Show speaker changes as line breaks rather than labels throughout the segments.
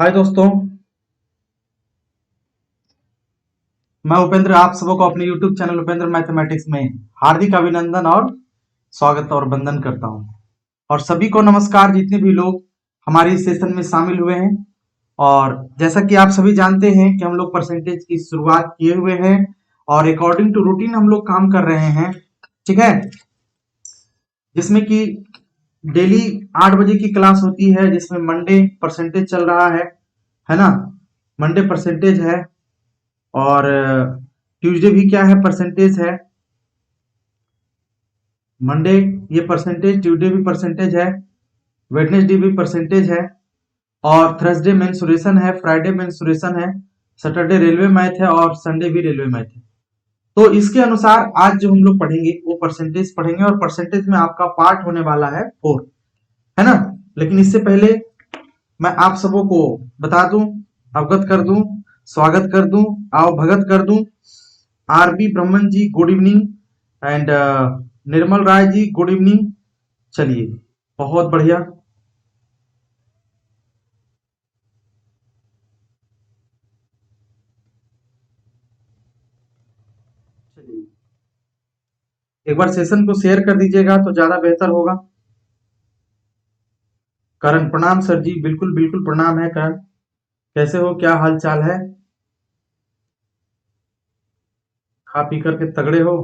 हाय दोस्तों, मैं उपेंद्र आप सबको अपने YouTube चैनल उपेंद्र मैथमेटिक्स में हार्दिक अभिनंदन और स्वागत और वंदन करता हूं। और सभी को नमस्कार, जितने भी लोग हमारे इस सेशन में शामिल हुए हैं। और जैसा कि आप सभी जानते हैं कि हम लोग परसेंटेज की शुरुआत किए हुए हैं और अकॉर्डिंग टू रूटीन हम लोग काम कर रहे हैं, ठीक है। जिसमें कि डेली 8 बजे की क्लास होती है, जिसमें मंडे परसेंटेज चल रहा है ना। मंडे परसेंटेज है और ट्यूसडे भी क्या है, परसेंटेज है। मंडे ये परसेंटेज, ट्यूसडे भी परसेंटेज है, वेडनेसडे भी परसेंटेज है और थर्सडे मेंसुरेशन है, फ्राइडे मेंसुरेशन है, सैटरडे रेलवे मैथ है और संडे भी रेलवे मैथ है। तो इसके अनुसार आज जो हम लोग पढ़ेंगे वो परसेंटेज पढ़ेंगे और परसेंटेज में आपका पार्ट होने वाला है 4, है ना। लेकिन इससे पहले मैं आप सबों को बता दूं, अवगत कर दूं, स्वागत कर दूं, आओ भगत कर दूं। R B Brahman ji good evening and Nirmal Rai ji good evening. चलिए, बहुत बढ़िया। चलिए, एक बार सेशन को शेयर कर दीजिएगा तो ज्यादा बेहतर होगा। करण प्रणाम सर जी, बिल्कुल बिल्कुल प्रणाम है करण। कैसे हो, क्या हाल चाल है? खा पी करके तगड़े हो?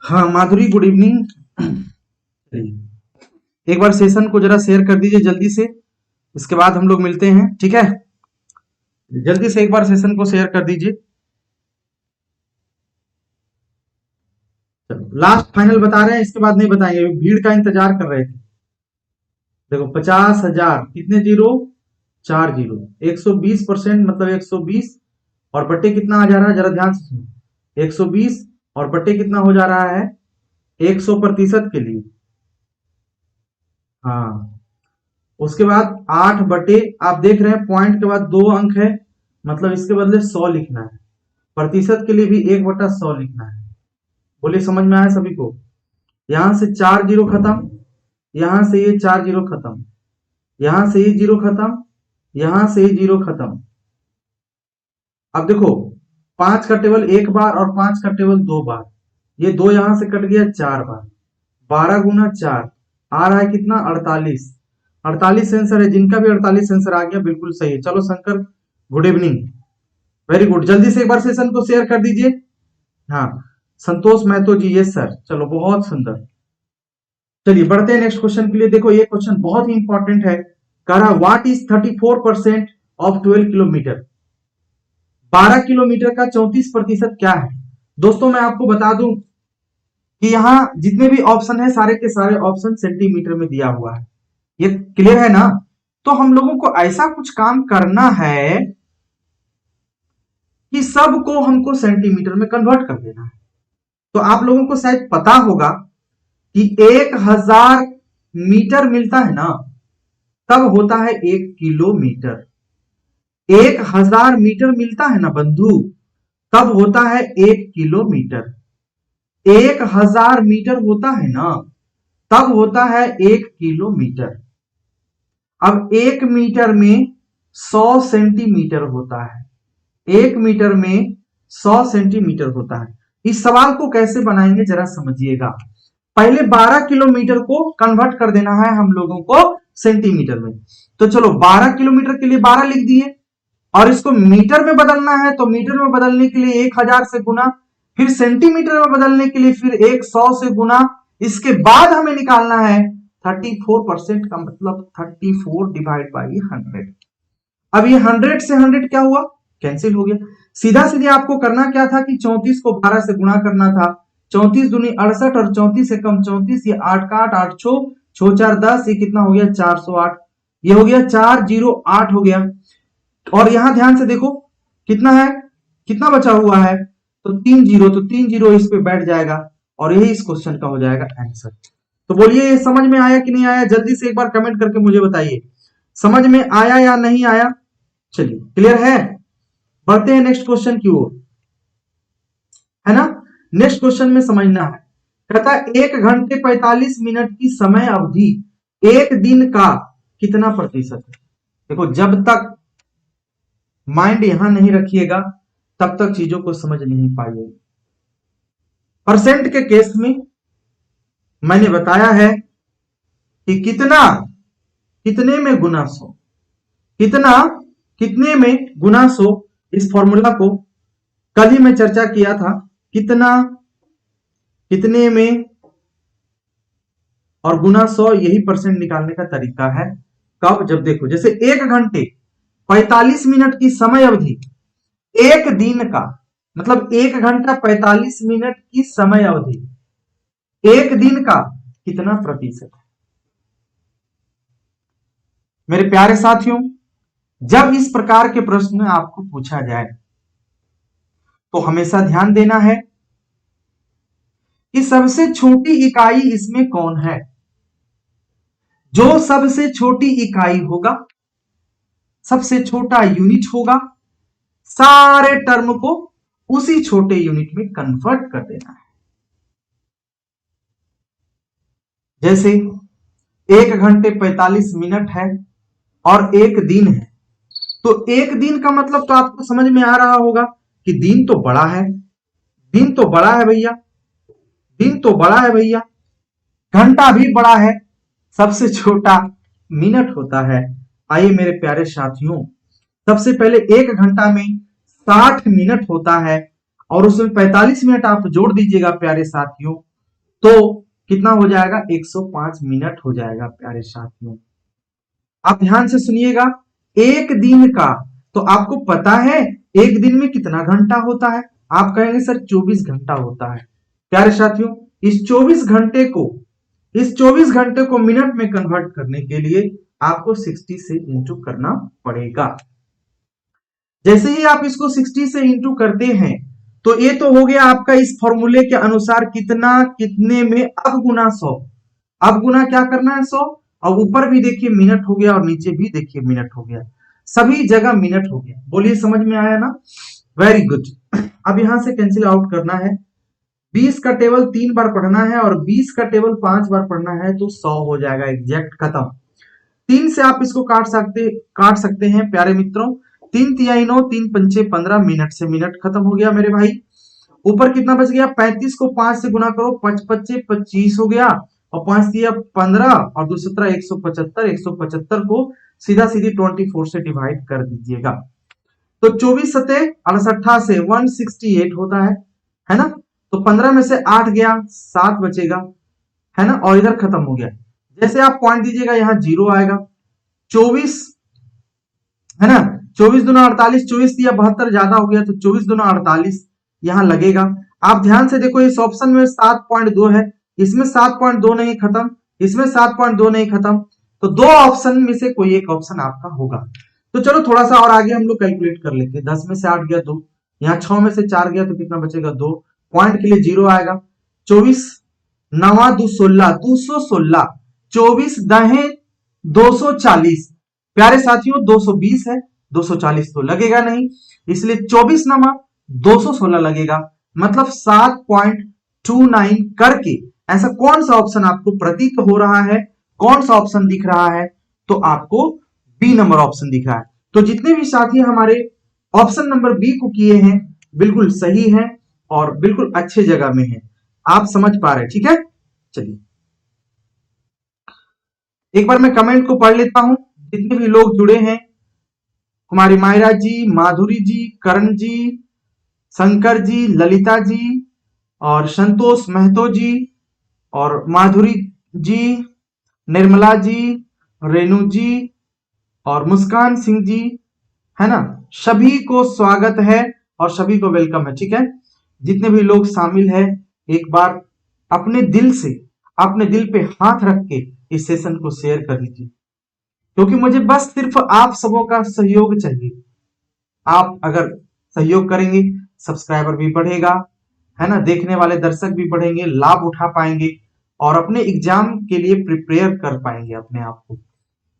हाँ माधुरी गुड इवनिंग। एक बार सेशन को जरा शेयर कर दीजिए जल्दी से, इसके बाद हम लोग मिलते हैं, ठीक है। जल्दी से एक बार सेशन को शेयर कर दीजिए। लास्ट फाइनल बता रहे हैं, इसके बाद नहीं बताएंगे, भीड़ का इंतजार कर रहे थे। देखो 50,000 कितने जीरो, 4 जीरो, 120% मतलब 120 और बट्टे कितना आ जा रहा है, जरा ध्यान से सुनो। 120 और बट्टे कितना हो जा रहा है, 100% के लिए। हाँ, उसके बाद 8 बटे, आप देख रहे हैं पॉइंट के बाद 2 अंक है, मतलब इसके बदले 100 लिखना है। प्रतिशत के लिए भी 1/100 लिखना है। बोलिए, समझ में आया सभी को? यहां से 4 जीरो खत्म, यहां से ये 4 जीरो खत्म, यहां से ये जीरो खत्म, यहां से ये जीरो खत्म। अब देखो, 5 का टेबल 1 बार और 5 का टेबल 2 बार, ये 2 यहां से कट गया 4 बार। 12 गुना 4 आ रहा है कितना, 48। 48 आंसर है, जिनका भी 48 आंसर आ गया बिल्कुल सही है। चलो Shankar good evening, very good. जल्दी से एक बार सेशन को शेयर कर दीजिए। हाँ, संतोष महतो जी, यस सर, चलो बहुत सुंदर। चलिए बढ़ते हैं नेक्स्ट क्वेश्चन के लिए। देखो ये क्वेश्चन बहुत ही इंपॉर्टेंट है। कह रहा what is 34% of 12 kilometre. 12 kilometre का 34% क्या है? दोस्तों मैं आपको बता दूं कि यहाँ जितने भी ऑप्शन है सारे के सारे ऑप्शन सेंटीमीटर में दिया हुआ है। ये क्लियर है ना? तो हम लोगों को ऐसा कुछ काम करना है कि सबको हमको सेंटीमीटर में कन्वर्ट कर देना है। तो आप लोगों को शायद पता होगा कि 1000 मीटर मिलता है ना, तब होता है 1 किलोमीटर। 1000 मीटर मिलता है ना बंधु, तब होता है 1 किलोमीटर। 1000 मीटर होता है ना, तब होता है 1 किलोमीटर। अब 1 मीटर में 100 सेंटीमीटर होता है। 1 मीटर में 100 सेंटीमीटर होता है। इस सवाल को कैसे बनाएंगे जरा समझिएगा। पहले 12 किलोमीटर को कन्वर्ट कर देना है हम लोगों को सेंटीमीटर में। तो चलो 12 किलोमीटर के लिए 12 लिख दिए और इसको मीटर में बदलना है, तो मीटर में बदलने के लिए 1000 से गुना, फिर सेंटीमीटर में बदलने के लिए फिर 100 से गुना। इसके बाद हमें निकालना है 34% का मतलब 34 डिवाइड बाई 100। अब ये 100 से 100 क्या हुआ, कैंसिल हो गया। सीधा सीधे आपको करना क्या था कि 34 को 12 से गुणा करना था। 34 दूनी 68 और 34 से कम 34, ये 8 का 8, 8 छो 4 10, ये कितना हो गया 408। ये हो गया 408 हो गया। और यहां ध्यान से देखो कितना है, कितना बचा हुआ है, तो 3 जीरो, तो 3 जीरो इस पे बैठ जाएगा। और यही इस क्वेश्चन का हो जाएगा आंसर। तो बोलिए ये समझ में आया कि नहीं आया, जल्दी से एक बार कमेंट करके मुझे बताइए समझ में आया या नहीं आया। चलिए क्लियर है, बढ़ते हैं नेक्स्ट क्वेश्चन की ओर, है ना। नेक्स्ट क्वेश्चन में समझना है, कहता है 1 घंटे 45 मिनट की समय अवधि एक दिन का कितना प्रतिशत है। देखो जब तक माइंड यहां नहीं रखिएगा तब तक चीजों को समझ नहीं पाइएगा। परसेंट के केस में मैंने बताया है कि कितने में गुना 100, कितने में गुना 100, इस फॉर्मूला को कल ही मैं चर्चा किया था। कितने में और गुना 100, यही परसेंट निकालने का तरीका है। कब, जब देखो जैसे 1 घंटे 45 मिनट की समय अवधि एक दिन का, मतलब 1 घंटा 45 मिनट की समय अवधि एक दिन का कितना प्रतिशत है। मेरे प्यारे साथियों, जब इस प्रकार के प्रश्न आपको पूछा जाए तो हमेशा ध्यान देना है कि सबसे छोटी इकाई इसमें कौन है। जो सबसे छोटी इकाई होगा, सबसे छोटा यूनिट होगा, सारे टर्म को उसी छोटे यूनिट में कन्वर्ट कर देना है। जैसे 1 घंटे 45 मिनट है और एक दिन है, तो एक दिन का मतलब तो आपको समझ में आ रहा होगा कि दिन तो बड़ा है, दिन तो बड़ा है भैया, दिन तो बड़ा है भैया, घंटा भी बड़ा है, सबसे छोटा मिनट होता है। आइए मेरे प्यारे साथियों, सबसे पहले 1 घंटा में 60 मिनट होता है और उसमें 45 मिनट आप जोड़ दीजिएगा प्यारे साथियों, तो कितना हो जाएगा, 105 मिनट हो जाएगा प्यारे साथियों। आप ध्यान से सुनिएगा, एक दिन का, तो आपको पता है एक दिन में कितना घंटा होता है। आप कहेंगे सर 24 घंटा होता है। प्यारे साथियों, इस 24 घंटे को मिनट में कन्वर्ट करने के लिए आपको 60 से इंटू करना पड़ेगा। जैसे ही आप इसको 60 से इंटू करते हैं तो ये तो हो गया आपका इस फॉर्मूले के अनुसार कितने में, अब गुना 100, अब गुना क्या करना है 100, और ऊपर भी देखिए मिनट हो गया और नीचे भी देखिए मिनट हो गया, सभी जगह मिनट हो गया। बोलिए समझ में आया ना, वेरी गुड। अब यहां से कैंसिल आउट करना है, 20 का टेबल 3 बार पढ़ना है और 20 का टेबल 5 बार पढ़ना है, तो 100 हो जाएगा एग्जैक्ट, खत्म। 3 से आप इसको काट सकते हैं प्यारे मित्रों, 3 तिहाई 9, 3 पंचे 15, मिनट से मिनट खत्म हो गया मेरे भाई। ऊपर कितना बच गया, 35 को 5 से गुना करो, 5 पच्चे 25 हो गया, और 5 दिया 15 और 2 17 175, 175 को सीधा सीधी 24 से डिवाइड कर दीजिएगा, तो 24 सते 68 से 168 होता है ना। तो 15 में से 8 गया, 7 बचेगा, है ना, और इधर खत्म हो गया। जैसे आप पॉइंट दीजिएगा यहां 0 आएगा, 24 है ना, 24 दूना 48, 24 दिया 72 ज्यादा हो गया, तो 24 दूना 48 यहां लगेगा। आप ध्यान से देखो इस ऑप्शन में 7.2 है, इसमें 7.2 नहीं खत्म, इसमें 7.2 नहीं खत्म, तो दो ऑप्शन में से कोई एक ऑप्शन आपका होगा। तो चलो थोड़ा सा और आगे हम लोग कैलकुलेट कर लेते हैं। 10 में से 8 गया 2, यहाँ 6 में से 4 गया तो कितना बचेगा 2, पॉइंट के लिए 0 आएगा। 24 9 2 16, 216, 24 दहे 240, प्यारे साथियों 220 है, 240 तो लगेगा नहीं, इसलिए 24 नमा 216 लगेगा, मतलब 7.29 करके। ऐसा कौन सा ऑप्शन आपको प्रतीत हो रहा है, कौन सा ऑप्शन दिख रहा है, तो आपको बी नंबर ऑप्शन दिख रहा है। तो जितने भी साथी हमारे ऑप्शन नंबर बी को किए हैं बिल्कुल सही है और बिल्कुल अच्छे जगह में है, आप समझ पा रहे हैं, ठीक है। चलिए एक बार मैं कमेंट को पढ़ लेता हूं, जितने भी लोग जुड़े हैं, कुमारी मायरा जी, माधुरी जी, करण जी, शंकर जी, ललिता जी और संतोष महतो जी और माधुरी जी, निर्मला जी, रेणु जी और मुस्कान सिंह जी, है ना, सभी को स्वागत है और सभी को वेलकम है, ठीक है। जितने भी लोग शामिल हैं एक बार अपने दिल से, अपने दिल पे हाथ रख के इस सेशन को शेयर कर दीजिए, क्योंकि मुझे बस सिर्फ आप सबों का सहयोग चाहिए। आप अगर सहयोग करेंगे सब्सक्राइबर भी बढ़ेगा, है ना, देखने वाले दर्शक भी बढ़ेंगे, लाभ उठा पाएंगे और अपने एग्जाम के लिए प्रिपेयर कर पाएंगे अपने आप को।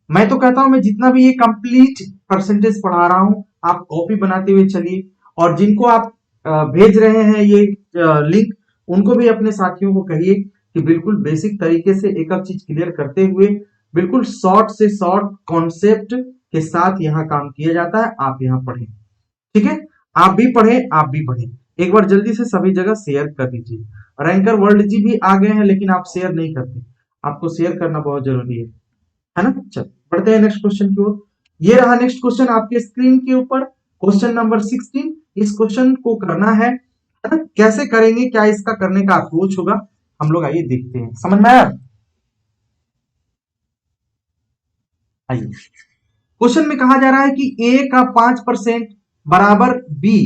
मैं तो कहता हूं मैं जितना भी ये कंप्लीट परसेंटेज पढ़ा रहा हूं, आप कॉपी बनाते हुए चलिए, और जिनको आप भेज रहे हैं ये लिंक, उनको भी अपने साथियों को कहिए कि बिल्कुल बेसिक तरीके से एक एक चीज क्लियर करते हुए बिल्कुल शॉर्ट से शॉर्ट कॉन्सेप्ट के साथ यहाँ काम किया जाता है। आप यहाँ पढ़ें, ठीक है, आप भी पढ़ें, आप भी पढ़ें। एक बार जल्दी से सभी जगह शेयर कर दीजिए। रैंकर वर्ल्ड जी भी आ गए हैं लेकिन आप शेयर नहीं करते, आपको शेयर करना बहुत जरूरी है ना। चल बढ़ते हैं नेक्स्ट क्वेश्चन की ओर। ये रहा नेक्स्ट क्वेश्चन आपके स्क्रीन के ऊपर, क्वेश्चन नंबर 16। इस क्वेश्चन को करना है ना, कैसे करेंगे, क्या इसका करने का अप्रोच होगा, हम लोग आइए देखते हैं। समझ में आया? आइए, क्वेश्चन में कहा जा रहा है कि ए का 5% बराबर बी,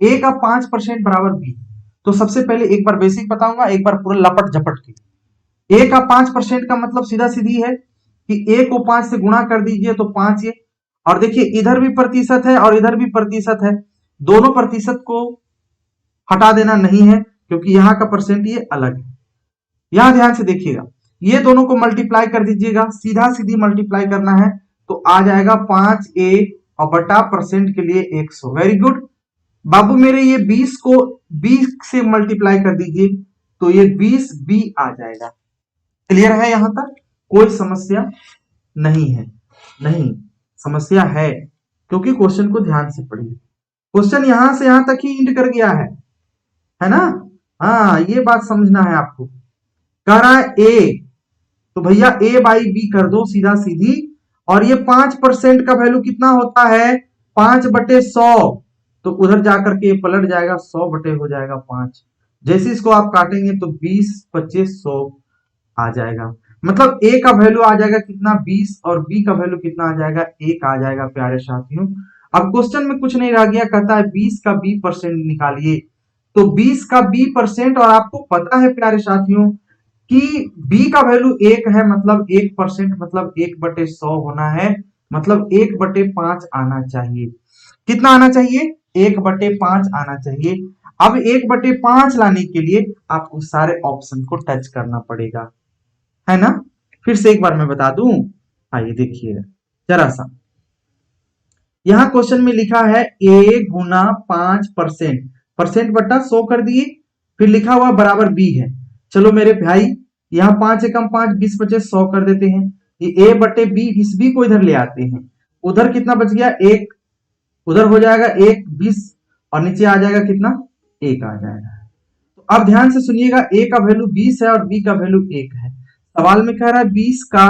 ए का 5% बराबर बी। तो सबसे पहले एक बार बेसिक बताऊंगा, एक बार पूरा लपट झपट के। ए का 5% का मतलब सीधा सीधी है कि ए को 5 से गुणा कर दीजिए तो 5 ये, और देखिए इधर भी प्रतिशत है और इधर भी प्रतिशत है, दोनों प्रतिशत को हटा देना नहीं है क्योंकि यहाँ का परसेंट ये अलग है। यहां ध्यान से देखिएगा, ये दोनों को मल्टीप्लाई कर दीजिएगा, सीधा सीधी मल्टीप्लाई करना है तो आ जाएगा 5a और बटा परसेंट के लिए 100। वेरी गुड बाबू मेरे, ये 20 को 20 से मल्टीप्लाई कर दीजिए तो ये 20b आ जाएगा। क्लियर है? यहां तक कोई समस्या नहीं है? नहीं समस्या है, क्योंकि क्वेश्चन को ध्यान से पढ़िए। क्वेश्चन यहां से यहां तक ही इंड कर गया है ना। हाँ ये बात समझना है आपको। कह रहा है ए, तो भैया ए बाई बी कर दो सीधा सीधी, और ये 5% का वैल्यू कितना होता है? 5/100, तो उधर जाकर के पलट जाएगा, 100 बटे हो जाएगा 5। जैसे इसको आप काटेंगे तो 20, 25, 100 आ जाएगा। मतलब ए का वैल्यू आ जाएगा कितना? 20, और बी का वैल्यू कितना आ जाएगा? 1 आ जाएगा प्यारे साथियों। अब क्वेश्चन में कुछ नहीं रह गया, कहता है 20 का बी परसेंट निकालिए। तो 20 का बी परसेंट, और आपको पता है प्यारे साथियों कि b का वैल्यू 1 है, मतलब 1%, मतलब 1/100 होना है, मतलब 1/5 आना चाहिए। कितना आना चाहिए? 1/5 आना चाहिए। अब 1/5 लाने के लिए आपको सारे ऑप्शन को टच करना पड़ेगा, है ना। फिर से एक बार मैं बता दूं, आइए देखिए जरा सा। यहां क्वेश्चन में लिखा है a गुना 5%, परसेंट बटा 100 कर दिए, फिर लिखा हुआ बराबर b है। चलो मेरे भाई, यहाँ 5 एकम 5, 20 बचे 100 कर देते हैं। ये a बटे b, इस b को इधर ले आते हैं, उधर कितना बच गया? 1, उधर हो जाएगा 1, 20, और नीचे आ जाएगा कितना? 1 आ जाएगा। तो अब ध्यान से सुनिएगा, a का वैल्यू 20 है और b का वैल्यू 1 है। सवाल में कह रहा है 20 का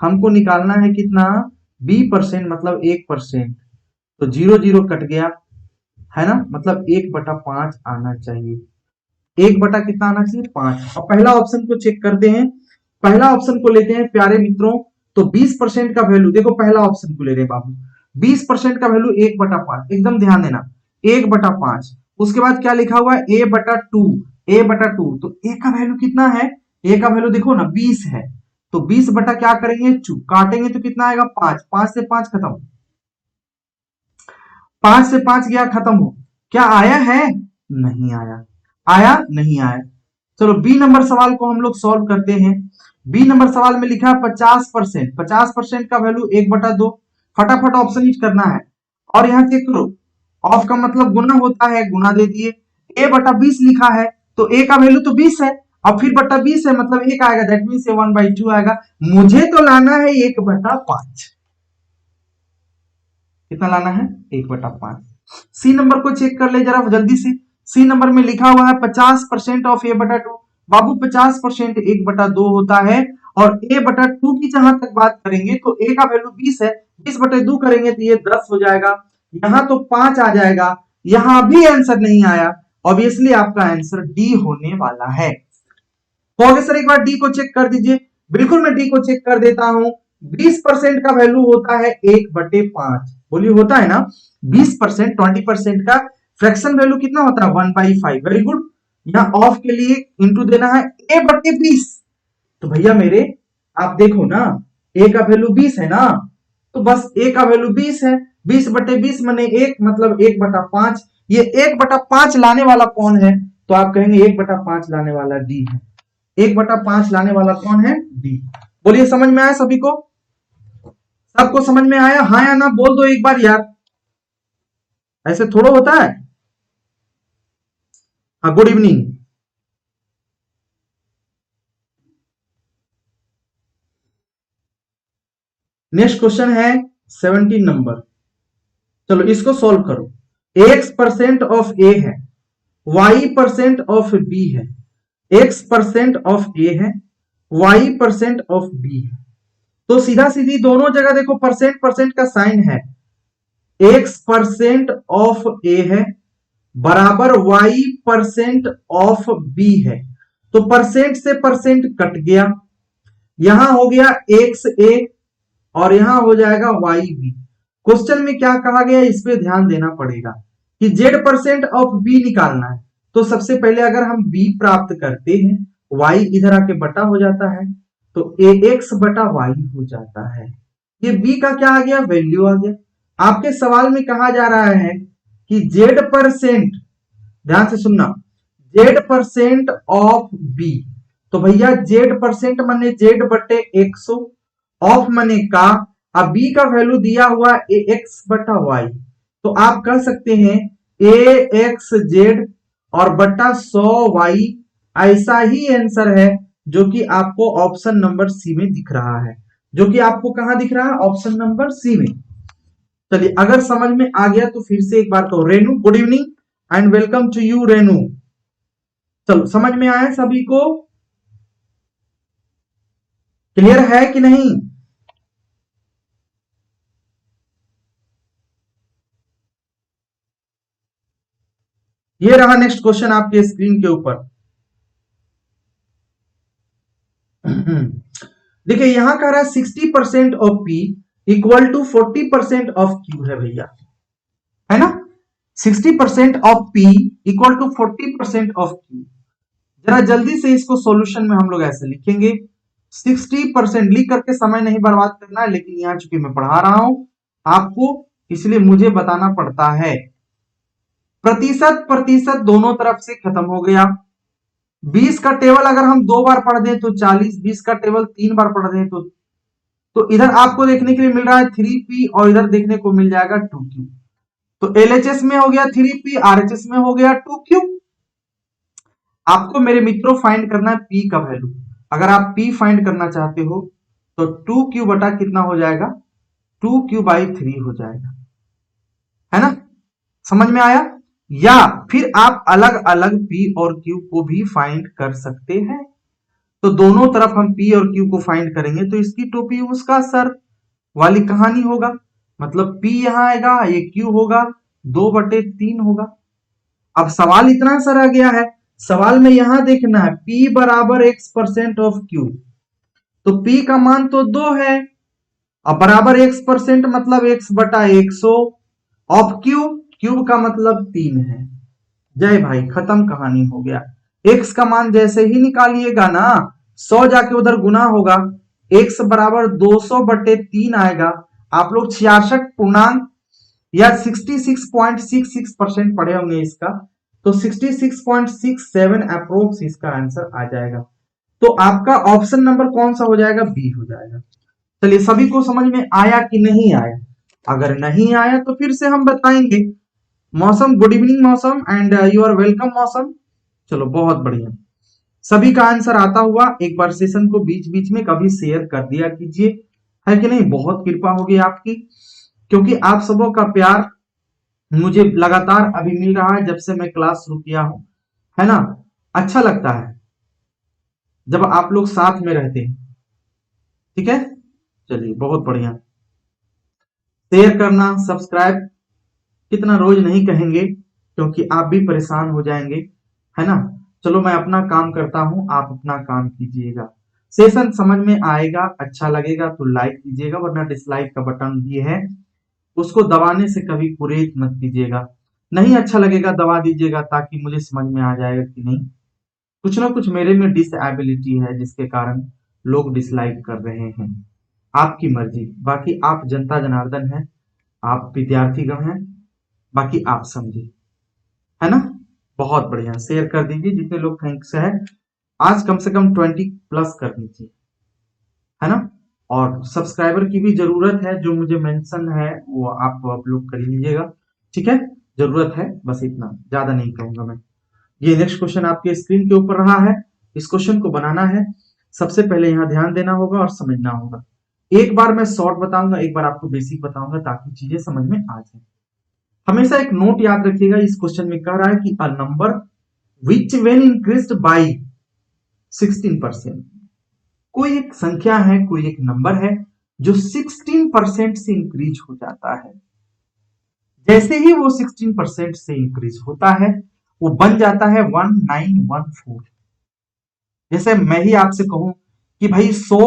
हमको निकालना है कितना? b%, मतलब 1%, तो 0 0 कट गया, है ना, मतलब 1/5 आना चाहिए। 1 कितना आना चाहिए? 5। अब पहला ऑप्शन को चेक करते हैं, पहला ऑप्शन को लेते हैं प्यारे मित्रों। तो 20% का वैल्यू, देखो पहला ऑप्शन को ले रहे हैं बाबू, 20% का वैल्यू 1/5, एकदम ध्यान देना, 1/5। उसके बाद क्या लिखा हुआ है? a/2, a/2। तो a का वैल्यू कितना है? a का वैल्यू देखो ना 20 है, तो 20 बटा क्या करेंगे? काटेंगे तो कितना आएगा? 5, 5 से 5 खत्म, 5 से 5 गया खत्म हो। क्या आया है? नहीं आया, आया नहीं आया। चलो बी नंबर सवाल को हम लोग सॉल्व करते हैं। बी नंबर सवाल में लिखा है 50%, 50% का वैल्यू 1/2, फटाफट ऑप्शन हिट करना है। और यहाँ चेक करो, ऑफ का मतलब गुना होता है, गुना दे दिए। a/20 लिखा है, तो a का वैल्यू तो 20 है, अब फिर बटा 20 है, मतलब 1 आएगा, दैट मीन्स 1/2 आएगा। मुझे तो लाना है 1/5। कितना लाना है? 1/5। सी नंबर को चेक कर ले जरा जल्दी से। सी नंबर में लिखा हुआ है 50% ऑफ a/2। बाबू 50% 1/2 होता है, और a/2 की जहां तक बात करेंगे तो a का वैल्यू 20 है, 20/2 करेंगे तो ये 10 हो जाएगा, यहां तो 5 आ जाएगा। यहां भी आंसर नहीं आया, ऑब्वियसली आपका आंसर डी होने वाला है। तो आगे सर एक बार डी को चेक कर दीजिए। बिल्कुल मैं डी को चेक कर देता हूं। 20% का वैल्यू होता है 1/5, बोलिए होता है ना। 20%, 20% का फ्रैक्शन वैल्यू कितना होता है? 1/5। वेरी गुड, यहाँ ऑफ के लिए इंटू देना है a/20। तो भैया मेरे आप देखो ना, a का वैल्यू 20 है ना, तो बस a का वैल्यू 20 है, 20/20 मने 1, मतलब 1/5। ये 1/5 लाने वाला कौन है? तो आप कहेंगे 1/5 लाने वाला डी है। 1/5 लाने वाला कौन है? डी। बोलिए समझ में आया सभी को? सबको समझ में आया? हाँ या ना बोल दो एक बार यार, ऐसे थोड़ा होता है। हाँ, गुड इवनिंग। नेक्स्ट क्वेश्चन है 17 नंबर। चलो इसको सॉल्व करो। x% ऑफ ए है, y% ऑफ बी है, x% ऑफ ए है, y% ऑफ बी है। तो सीधा सीधी दोनों जगह देखो परसेंट परसेंट का साइन है। x% ऑफ ए है बराबर y% ऑफ बी है। तो परसेंट से परसेंट कट गया, यहां हो गया XA और यहां हो जाएगा YB। क्वेश्चन में क्या कहा गया इस पे ध्यान देना पड़ेगा कि Z% ऑफ B निकालना है। तो सबसे पहले अगर हम B प्राप्त करते हैं, Y इधर आके बटा हो जाता है, तो AX बटा Y हो जाता है। ये B का क्या आ गया? वैल्यू आ गया। आपके सवाल में कहा जा रहा है कि Z%, ध्यान से सुनना, Z% ऑफ B। तो भैया Z% माने Z बटे 100, ऑफ मने का, अब बी का वैल्यू दिया हुआ ए एक्स बटा वाई। तो आप कह सकते हैं ए एक्स जेड और बटा 100 वाई। ऐसा ही आंसर है जो कि आपको ऑप्शन नंबर सी में दिख रहा है, जो कि आपको कहां दिख रहा है? ऑप्शन नंबर सी में। चलिए अगर समझ में आ गया तो फिर से एक बार तो Renu good evening and welcome to you Renu. चलो समझ में आया सभी को? क्लियर है कि नहीं? ये रहा नेक्स्ट क्वेश्चन आपके स्क्रीन के ऊपर। देखिए यहां कह रहा है 60% of P equal to 40% of Q है भैया, है ना? 60% of P equal to 40% of Q. जरा जल्दी से इसको सॉल्यूशन में हम लोग ऐसे लिखेंगे। 60% लिख करके समय नहीं बर्बाद करना है, लेकिन यहां चूंकि मैं पढ़ा रहा हूं आपको, इसलिए मुझे बताना पड़ता है। प्रतिशत प्रतिशत दोनों तरफ से खत्म हो गया। 20 का टेबल अगर हम 2 बार पढ़ दें तो 40, 20 का टेबल 3 बार पढ़ दें तो इधर आपको देखने के लिए मिल रहा है 3p और इधर देखने को मिल जाएगा 2q। तो LHS में हो गया 3p, RHS में हो गया 2q। आपको मेरे मित्रों फाइंड करना है p का वैल्यू। अगर आप p फाइंड करना चाहते हो तो 2q बटा कितना हो जाएगा? 2q/3 हो जाएगा, है ना? समझ में आया? या फिर आप अलग अलग p और q को भी फाइंड कर सकते हैं। तो दोनों तरफ हम p और q को फाइंड करेंगे तो इसकी टोपी उसका सर वाली कहानी होगा। मतलब p यहां आएगा, ये q होगा, 2/3 होगा। अब सवाल इतना सा रह गया है, सवाल में यहां देखना है p बराबर x% ऑफ q। तो p का मान तो 2 है, अब बराबर x% मतलब x/100 ऑफ q, क्यूब का मतलब 3 है। जय भाई, खत्म कहानी हो गया। x का मान जैसे ही निकालिएगा ना, 100 जाके उधर गुना होगा, x बराबर 200/3 आएगा। आप लोग 66 पूर्णांक या 66.66% पढ़े होंगे इसका, तो 66.67 अप्रोक्स इसका आंसर आ जाएगा। तो आपका ऑप्शन नंबर कौन सा हो जाएगा? बी हो जाएगा। चलिए सभी को समझ में आया कि नहीं आया? अगर नहीं आया तो फिर से हम बताएंगे। मौसम गुड इवनिंग मौसम एंड यू आर वेलकम मौसम। चलो बहुत बढ़िया, सभी का आंसर आता हुआ एक बार सेशन को बीच बीच में कभी शेयर कर दिया कीजिए, है कि नहीं? बहुत कृपा होगी आपकी, क्योंकि आप सबों का प्यार मुझे लगातार अभी मिल रहा है जब से मैं क्लास शुरू किया हूं, है ना? अच्छा लगता है जब आप लोग साथ में रहते हैं, ठीक है? चलिए बहुत बढ़िया। शेयर करना, सब्सक्राइब कितना रोज नहीं कहेंगे क्योंकि आप भी परेशान हो जाएंगे, है ना? चलो मैं अपना काम करता हूं, आप अपना काम कीजिएगा। सेशन समझ में आएगा, अच्छा लगेगा तो लाइक कीजिएगा, वरना डिसलाइक का बटन भी है, उसको दबाने से कभी गुरेज मत कीजिएगा। नहीं अच्छा लगेगा दबा दीजिएगा ताकि मुझे समझ में आ जाएगा कि नहीं, कुछ ना कुछ मेरे में डिसएबिलिटी है जिसके कारण लोग डिसलाइक कर रहे हैं। आपकी मर्जी, बाकी आप जनता जनार्दन हैं, आप विद्यार्थीगण हैं, बाकी आप समझे, है ना? बहुत बढ़िया, शेयर कर दीजिए जितने लोग थैंक्स है। आज कम से कम 20+ कर दीजिए, है ना। और सब्सक्राइबर की भी जरूरत है, जो मुझे मेंशन है वो आप लोग कर लीजिएगा, ठीक है। जरूरत है बस, इतना ज्यादा नहीं कहूंगा मैं। ये नेक्स्ट क्वेश्चन आपके स्क्रीन के ऊपर रहा है। इस क्वेश्चन को बनाना है, सबसे पहले यहाँ ध्यान देना होगा और समझना होगा। एक बार मैं शॉर्ट बताऊंगा, एक बार आपको बेसिक बताऊंगा, ताकि चीजें समझ में आ जाए। हमेशा एक नोट याद रखिएगा, इस क्वेश्चन में कह रहा है कि a number which when increased by 16%। कोई एक संख्या है, कोई एक नंबर है जो 16% से इंक्रीज हो जाता है। जैसे ही वो 16% से इंक्रीज होता है, वो बन जाता है 1914। जैसे मैं ही आपसे कहूं कि भाई 100,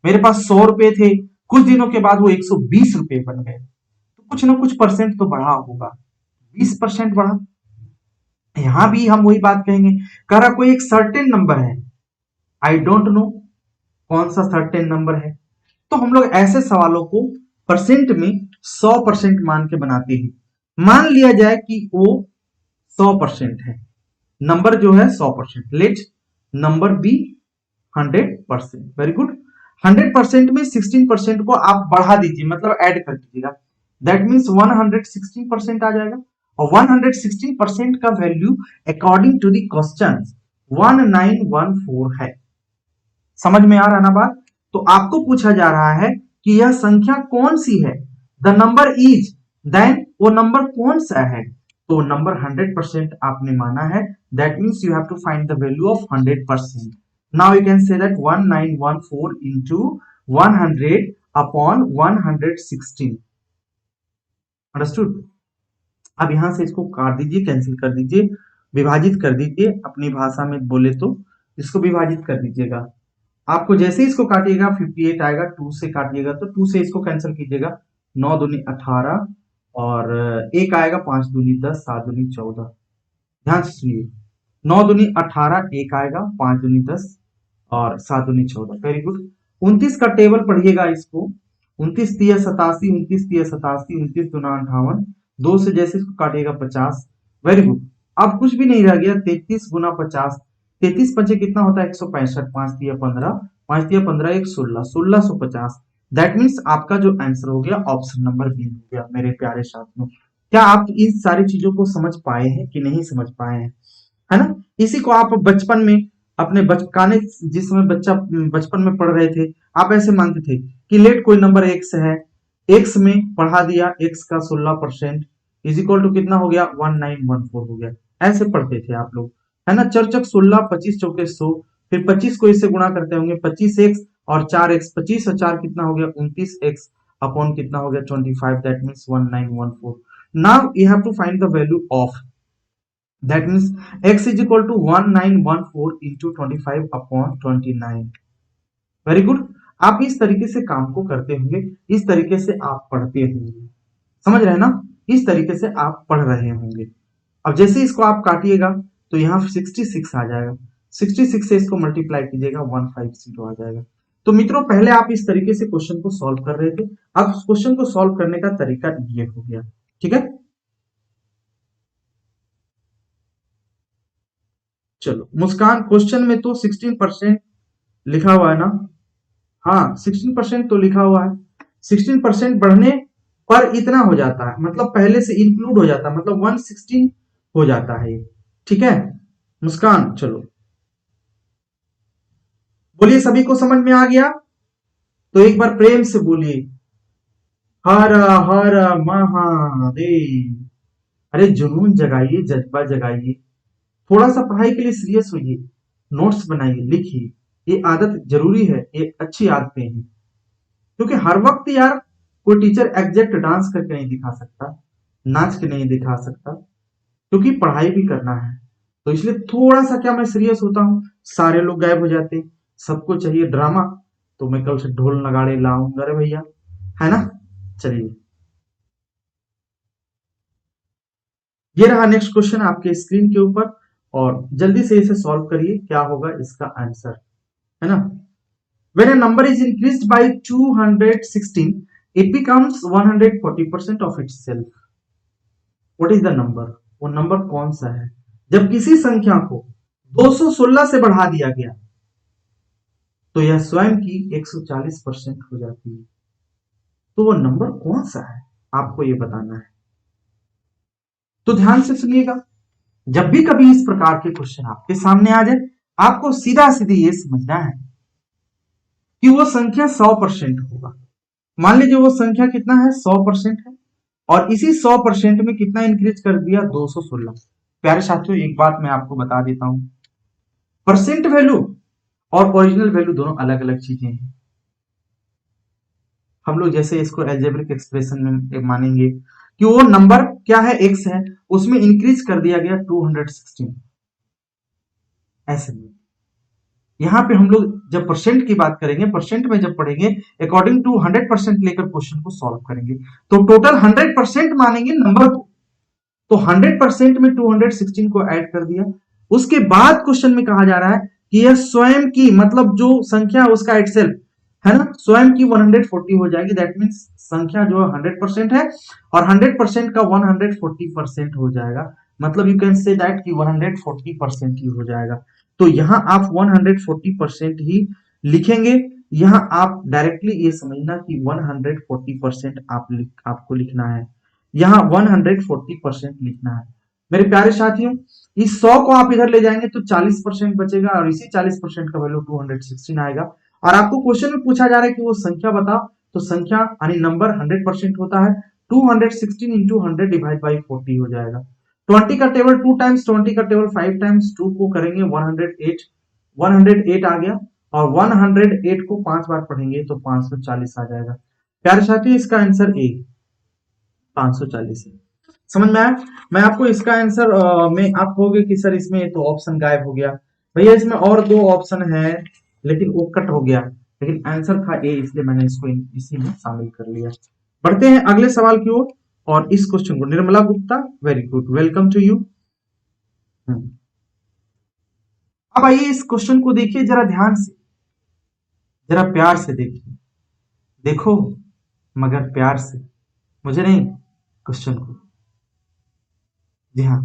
मेरे पास 100 रुपए थे, कुछ दिनों के बाद वो 120 रुपए बन गए, तो कुछ ना कुछ परसेंट तो बढ़ा होगा, 20% बढ़ा। यहां भी हम वही बात कहेंगे, कह रहा कोई एक सर्टेन नंबर है, आई डोंट नो कौन सा सर्टेन नंबर है। तो हम लोग ऐसे सवालों को परसेंट में 100% मान के बनाते हैं। मान लिया जाए कि वो 100% है, नंबर जो है 100%, let number B 100%। Very good. 100% में 16% को आप बढ़ा दीजिए, मतलब ऐड कर दीजिएगा, दैट मीन्स 116% आ जाएगा। और 116% का value according to the question 1914 है। समझ में आ रहा ना बात। तो आपको पूछा जा रहा है कि यह संख्या कौन सी है, द नंबर इज, देन वो नंबर कौन सा है। तो नंबर 100% आपने माना है, that means you have to find the value of 100%। Now you can say that 1914 into 100 upon 116। Understood. अब यहां से इसको काट दीजिए, कैंसिल कर दीजिए, विभाजित कर दीजिए, अपनी भाषा में बोले तो इसको विभाजित कर दीजिएगा। आपको जैसे ही इसको काटिएगा 58 आएगा, 2 से काटिएगा तो 2 से इसको कैंसिल कीजिएगा, 9 दूनी 18 और एक आएगा, 5 दूनी 10, 7 दूनी 14। ध्यान से सुनिए, 9 दूनी 18, एक आएगा, 5 दूनी 10 और 7 दूनी 14। Very good. 29 का टेबल पढ़िएगा इसको, 29 तिया 87, 29 तिया 87, 29 दूना 58, 2 से जैसे इसको काटिएगा 50। Very good. अब कुछ भी नहीं रह गया, 33 गुना 50, 33 पचे कितना होता है 165, 5 तिया 15, 5 तिया 15 एक 16, 1650। दैट मीन्स आपका जो आंसर हो गया ऑप्शन नंबर बी हो गया मेरे प्यारे साथियों। क्या आप इन सारी चीजों को समझ पाए हैं कि नहीं समझ पाए हैं, है ना। इसी को आप बचपन में अपने बचकाने, जिस समय बच्चा बचपन में पढ़ रहे थे, आप ऐसे मानते थे कि लेट कोई नंबर एक्स है, एक्स में बढ़ा दिया, एक्स का 16% इज इक्वल टू कितना हो गया 1914 हो गया। ऐसे पढ़ते थे आप लोग, है ना। चर चक 16, 25 चौके 100, फिर 25 को इससे गुणा करते होंगे, 25x और 4x, 25 और 4 कितना हो गया 29x अपॉन कितना हो गया 25, that means 1914। Now you have to find the value of, that means x is equal to 1914 into 25 upon 29। Very good. आप इस तरीके से काम को करते होंगे, इस तरीके से आप पढ़ते होंगे, समझ रहे हैं ना, इस तरीके से आप पढ़ रहे होंगे। अब जैसे इसको आप काटिएगा तो यहाँ 66 आ जाएगा, 66 से इसको मल्टीप्लाई कीजिएगा 150 आ जाएगा। तो मित्रों पहले आप इस तरीके से क्वेश्चन को सॉल्व कर रहे थे, अब क्वेश्चन को सॉल्व करने का तरीका ये हो गया, ठीक है। चलो मुस्कान, क्वेश्चन में तो 16% लिखा हुआ है ना। हाँ 16% तो लिखा हुआ है, 16% बढ़ने पर इतना हो जाता है, मतलब पहले से इंक्लूड हो जाता है, मतलब 116 हो जाता है, ठीक है मुस्कान। चलो बोलिए, सभी को समझ में आ गया तो एक बार प्रेम से बोलिए, हर हर महादेव। अरे जुनून जगाइए, जज्बा जगाइए, थोड़ा सा पढ़ाई के लिए सीरियस होइए, नोट्स बनाइए, लिखिए। ये आदत जरूरी है, ये अच्छी आदतें हैं, क्योंकि हर वक्त यार कोई टीचर एग्जैक्ट डांस करके नहीं दिखा सकता, नाच के नहीं दिखा सकता, क्योंकि पढ़ाई भी करना है। तो इसलिए थोड़ा सा क्या मैं सीरियस होता हूँ, सारे लोग गायब हो जाते हैं, सबको चाहिए ड्रामा, तो मैं कल से ढोल नगाड़े लाऊंगा रे भैया, है ना। चलिए ये रहा नेक्स्ट क्वेश्चन आपके स्क्रीन के ऊपर, और जल्दी से इसे सॉल्व करिए, क्या होगा इसका आंसर, है ना। When a number is increased by 216, it becomes 140% of itself. What is the number? वो नंबर कौन सा है। जब किसी संख्या को 216 से बढ़ा दिया गया तो यह स्वयं की 140% हो जाती है। तो वो नंबर कौन सा है आपको ये बताना है। तो ध्यान से सुनिएगा, जब भी कभी इस प्रकार के क्वेश्चन आपके सामने आ जाए, आपको सीधा सीधी ये समझना है कि वो संख्या 100% होगा। मान लीजिए वो संख्या कितना है, 100% है, और इसी 100% में कितना इंक्रीज कर दिया, 216। प्यारे साथियों, एक बात मैं आपको बता देता हूं, परसेंट वैल्यू और ओरिजिनल वैल्यू दोनों अलग अलग चीजें हैं। हम लोग जैसे इसको एल्जेब्रिक एक्सप्रेशन में मानेंगे कि वो नंबर क्या है, एक्स है, उसमें इंक्रीज कर दिया गया 216, ऐसे नहीं। यहां पे हम लोग जब परसेंट की बात करेंगे, परसेंट में जब पढ़ेंगे, अकॉर्डिंग टू 100% लेकर क्वेश्चन को सॉल्व करेंगे, तो टोटल 100% मानेंगे नंबर को। तो 100% में 216 को ऐड कर दिया। उसके बाद क्वेश्चन में कहा जा रहा है कि यह स्वयं की, मतलब जो संख्या उसका इटसेल्फ है ना, स्वयं की 140 हो जाएगी। दैट मीन्स संख्या जो 100% है और 100% का 140% हो जाएगा। मतलब यू कैन से दैट कि 140% ही हो जाएगा। तो यहां आप 140% ही लिखेंगे। यहां आप डायरेक्टली ये समझना कि 140% आपको लिखना है, यहां 140% लिखना है। मेरे प्यारे साथियों, इस 100 को आप इधर ले जाएंगे तो 40% बचेगा और इसी 40% का वैल्यू 216 आएगा। और आपको क्वेश्चन में पूछा जा रहा है कि वो संख्या बताओ, तो संख्या यानी नंबर 100% होता है, 216 इंटू 100 डिवाइड बाई 40 हो जाएगा। 20 का टेबल 2 टाइम्स, 20 का टेबल 5 टाइम्स, 2 को करेंगे 108, 108 आ गया, और 108 को 5 बार पढ़ेंगे तो 540 आ जाएगा। प्यारे साथियों, इसका आंसर ए 540 है। समझ में आया। मैं आपको इसका आंसर में आप कहोगे कि सर इसमें तो ऑप्शन गायब हो गया। भैया इसमें और दो ऑप्शन है लेकिन वो कट हो गया, लेकिन आंसर था ए, इसलिए मैंने इसको इसी में शामिल कर लिया। बढ़ते हैं अगले सवाल की ओर, और इस क्वेश्चन को Nirmala Gupta, very good, welcome to you. अब आइए इस क्वेश्चन को देखिए जरा ध्यान से, जरा प्यार से देखिए, देखो मगर प्यार से, मुझे नहीं, क्वेश्चन को। जी हाँ,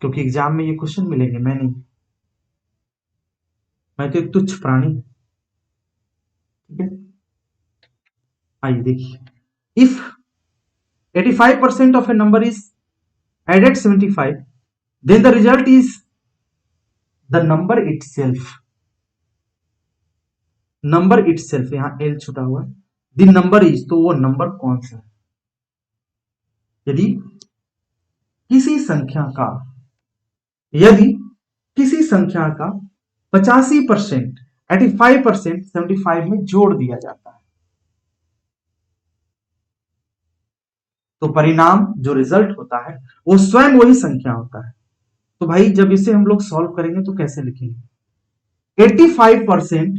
क्योंकि एग्जाम में ये क्वेश्चन मिलेंगे, मैं नहीं, मैं तो एक तुच्छ प्राणी हूं। ठीक है, आइए देखिए, if 85% of a number is added 75, then the result is the number itself, number itself, यहां एल छुटा हुआ है, द नंबर इज, तो वो नंबर कौन सा है। यदि किसी संख्या का, यदि किसी संख्या का 85%, 85% 75 में जोड़ दिया जाता है, तो परिणाम जो रिजल्ट होता है वो स्वयं वही संख्या होता है। तो भाई जब इसे हम लोग सॉल्व करेंगे तो कैसे लिखेंगे, 85%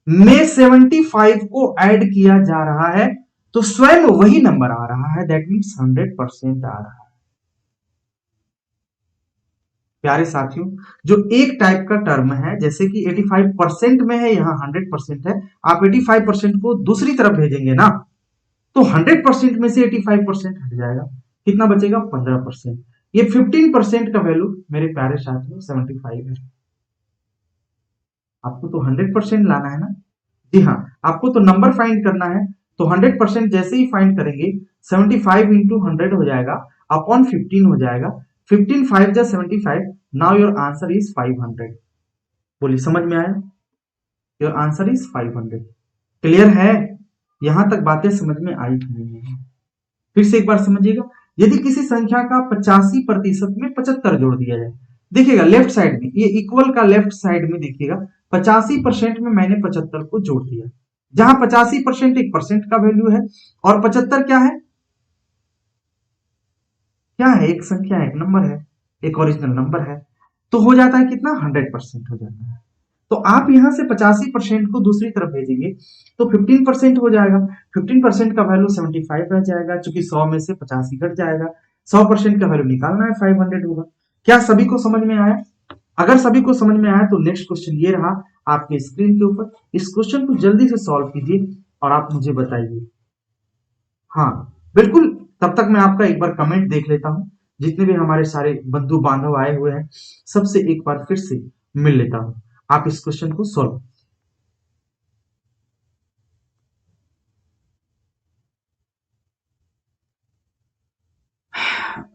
में 75 को ऐड किया जा रहा है तो स्वयं वही नंबर आ रहा है, दैट मीन्स 100% आ रहा है। प्यारे साथियों, जो एक टाइप का टर्म है, जैसे कि 85% में है, यहां 100% है, आप 85% को दूसरी तरफ भेजेंगे ना, तो 100% में से 85% हट जाएगा, कितना बचेगा, 15%। ये 15% का वैल्यू मेरे प्यारे साथियों 75 है। आपको तो 100% लाना है ना। जी हाँ, आपको तो नंबर फाइंड करना है, तो 100% जैसे ही फाइंड करेंगे 75 इंटू 100 हो जाएगा, अपॉन 15 हो जाएगा, 15 5 जा 75, नाउ योर आंसर इज 500। बोलिए समझ में आया, योर आंसर इज 500। क्लियर है, यहां तक बातें समझ में आई कि नहीं है। फिर से एक बार समझिएगा, यदि किसी संख्या का 85% में 75 जोड़ दिया जाए, देखिएगा लेफ्ट साइड में, ये इक्वल का लेफ्ट साइड में देखिएगा, 85% में मैंने 75 को जोड़ दिया, जहां 85% एक परसेंट का वैल्यू है और 75 क्या है, क्या है, एक संख्या है, एक नंबर है, एक ओरिजिनल नंबर है, तो हो जाता है कितना, 100% हो जाता है। तो आप यहां से 85% को दूसरी तरफ भेजेंगे तो 15% हो जाएगा, 15% का वैल्यू 75 रह जाएगा, चूंकि 100 में से 85 घट जाएगा, 100% का वैल्यू निकालना है, 500 होगा। क्या सभी को समझ में आया। अगर सभी को समझ में आया तो नेक्स्ट क्वेश्चन ये रहा आपके स्क्रीन के ऊपर, इस क्वेश्चन को जल्दी से सॉल्व कीजिए और आप मुझे बताइए। हाँ बिल्कुल, तब तक मैं आपका एक बार कमेंट देख लेता हूं। जितने भी हमारे सारे बंधु बांधव आए हुए हैं सबसे एक बार फिर से मिल लेता हूं। आप इस क्वेश्चन को सॉल्व।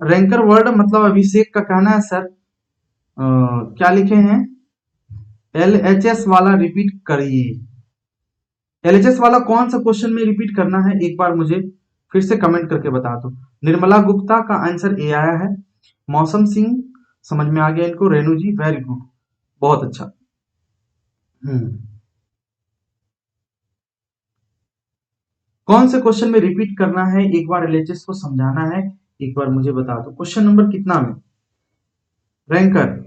रैंकर वर्ड मतलब अभिषेक का कहना है सर क्या लिखे हैं, LHS वाला रिपीट करिए। LHS वाला कौन सा क्वेश्चन में रिपीट करना है एक बार मुझे फिर से कमेंट करके बता दो। निर्मला गुप्ता का आंसर ए आया है। मौसम सिंह समझ में आ गया इनको। रेणु जी वेरी गुड, बहुत अच्छा। कौन से क्वेश्चन में रिपीट करना है एक बार LHS को समझाना है एक बार मुझे बता दो। क्वेश्चन नंबर कितना में रैंकर,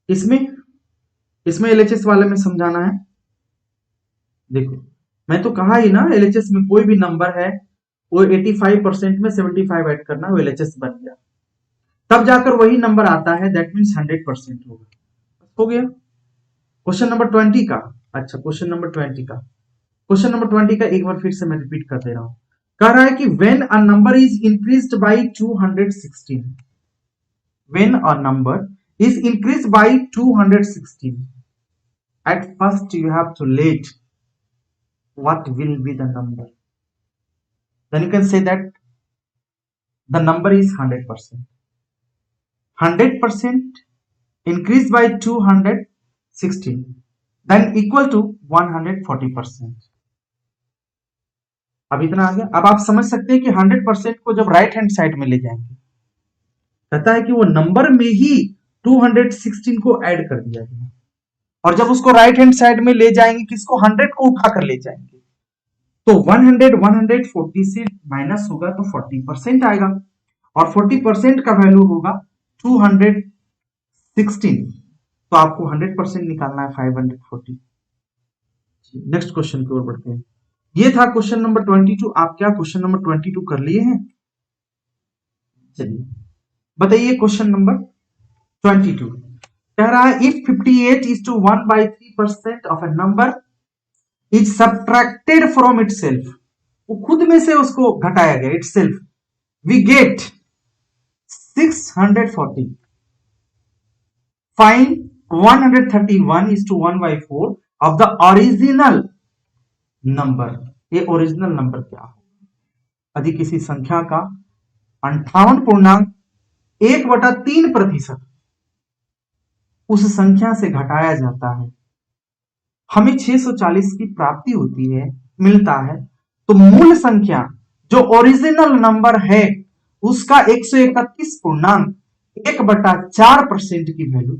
इसमें इसमें LHS वाले में समझाना है। देखो मैं तो कहा ही ना, LHS में कोई भी नंबर है वो 85% में 75 ऐड करना, वो LHS बन गया, तब जाकर वही नंबर आता है, दैट मीन्स 100% होगा। हो गया क्वेश्चन नंबर 20 का। अच्छा क्वेश्चन नंबर 20 का, क्वेश्चन नंबर 20 का एक बार फिर से मैं रिपीट कर दे रहा हूं। कह रहा है कि when a number is increased by 216, when a number is increased by 216, at first you have to let what will be the number, then you can say that the number is 100%. 100% increased by 216 then equal to 140%। अब इतना आ गया। अब आप समझ सकते हैं कि 100% को जब राइट हैंड साइड में ले जाएंगे, कहता है कि वो नंबर में ही 216 को ऐड कर दिया गया, और जब उसको राइट हैंड साइड में ले जाएंगे किसको, 100 को उठाकर ले जाएंगे, तो 100 140 से माइनस होगा तो 40% आएगा, और 40% का वैल्यू होगा 216, तो आपको 100% निकालना है 540। नेक्स्ट क्वेश्चन की ओर बढ़ते हैं। ये था क्वेश्चन नंबर 22। आप क्या क्वेश्चन नंबर 22 कर लिए हैं? चलिए बताइए क्वेश्चन नंबर 22 कह रहा है if 58 is to 1/3% of a number is subtracted from itself, वो खुद में से उसको घटाया गया, itself we get 640, find 131 is to 1/4 of the original number। ये ओरिजिनल नंबर क्या होगा? यदि किसी संख्या का 58.1/3% उस संख्या से घटाया जाता है, हमें 640 की प्राप्ति होती है, मिलता है, तो मूल संख्या जो ओरिजिनल नंबर है उसका 131.1/4% की वैल्यू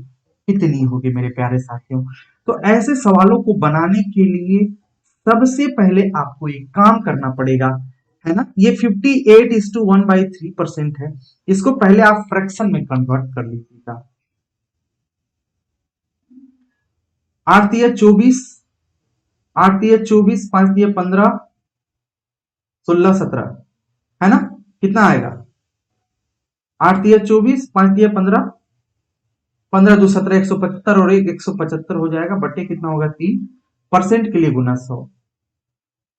कितनी होगी मेरे प्यारे साथियों? तो ऐसे सवालों को बनाने के लिए सबसे पहले आपको एक काम करना पड़ेगा, है ना। ये 58 is to 1/3% है, इसको पहले आप फ्रैक्शन में कन्वर्ट कर लीजिएगा। 8 दिया 24, 8 दिया 24, 5 दिया 15, 16 17, है ना। कितना आएगा? 8 दिया 24, 5 दिया 15, 15 2 17, 175, और 175 हो जाएगा, बट्टे कितना होगा 3% के लिए गुना 100।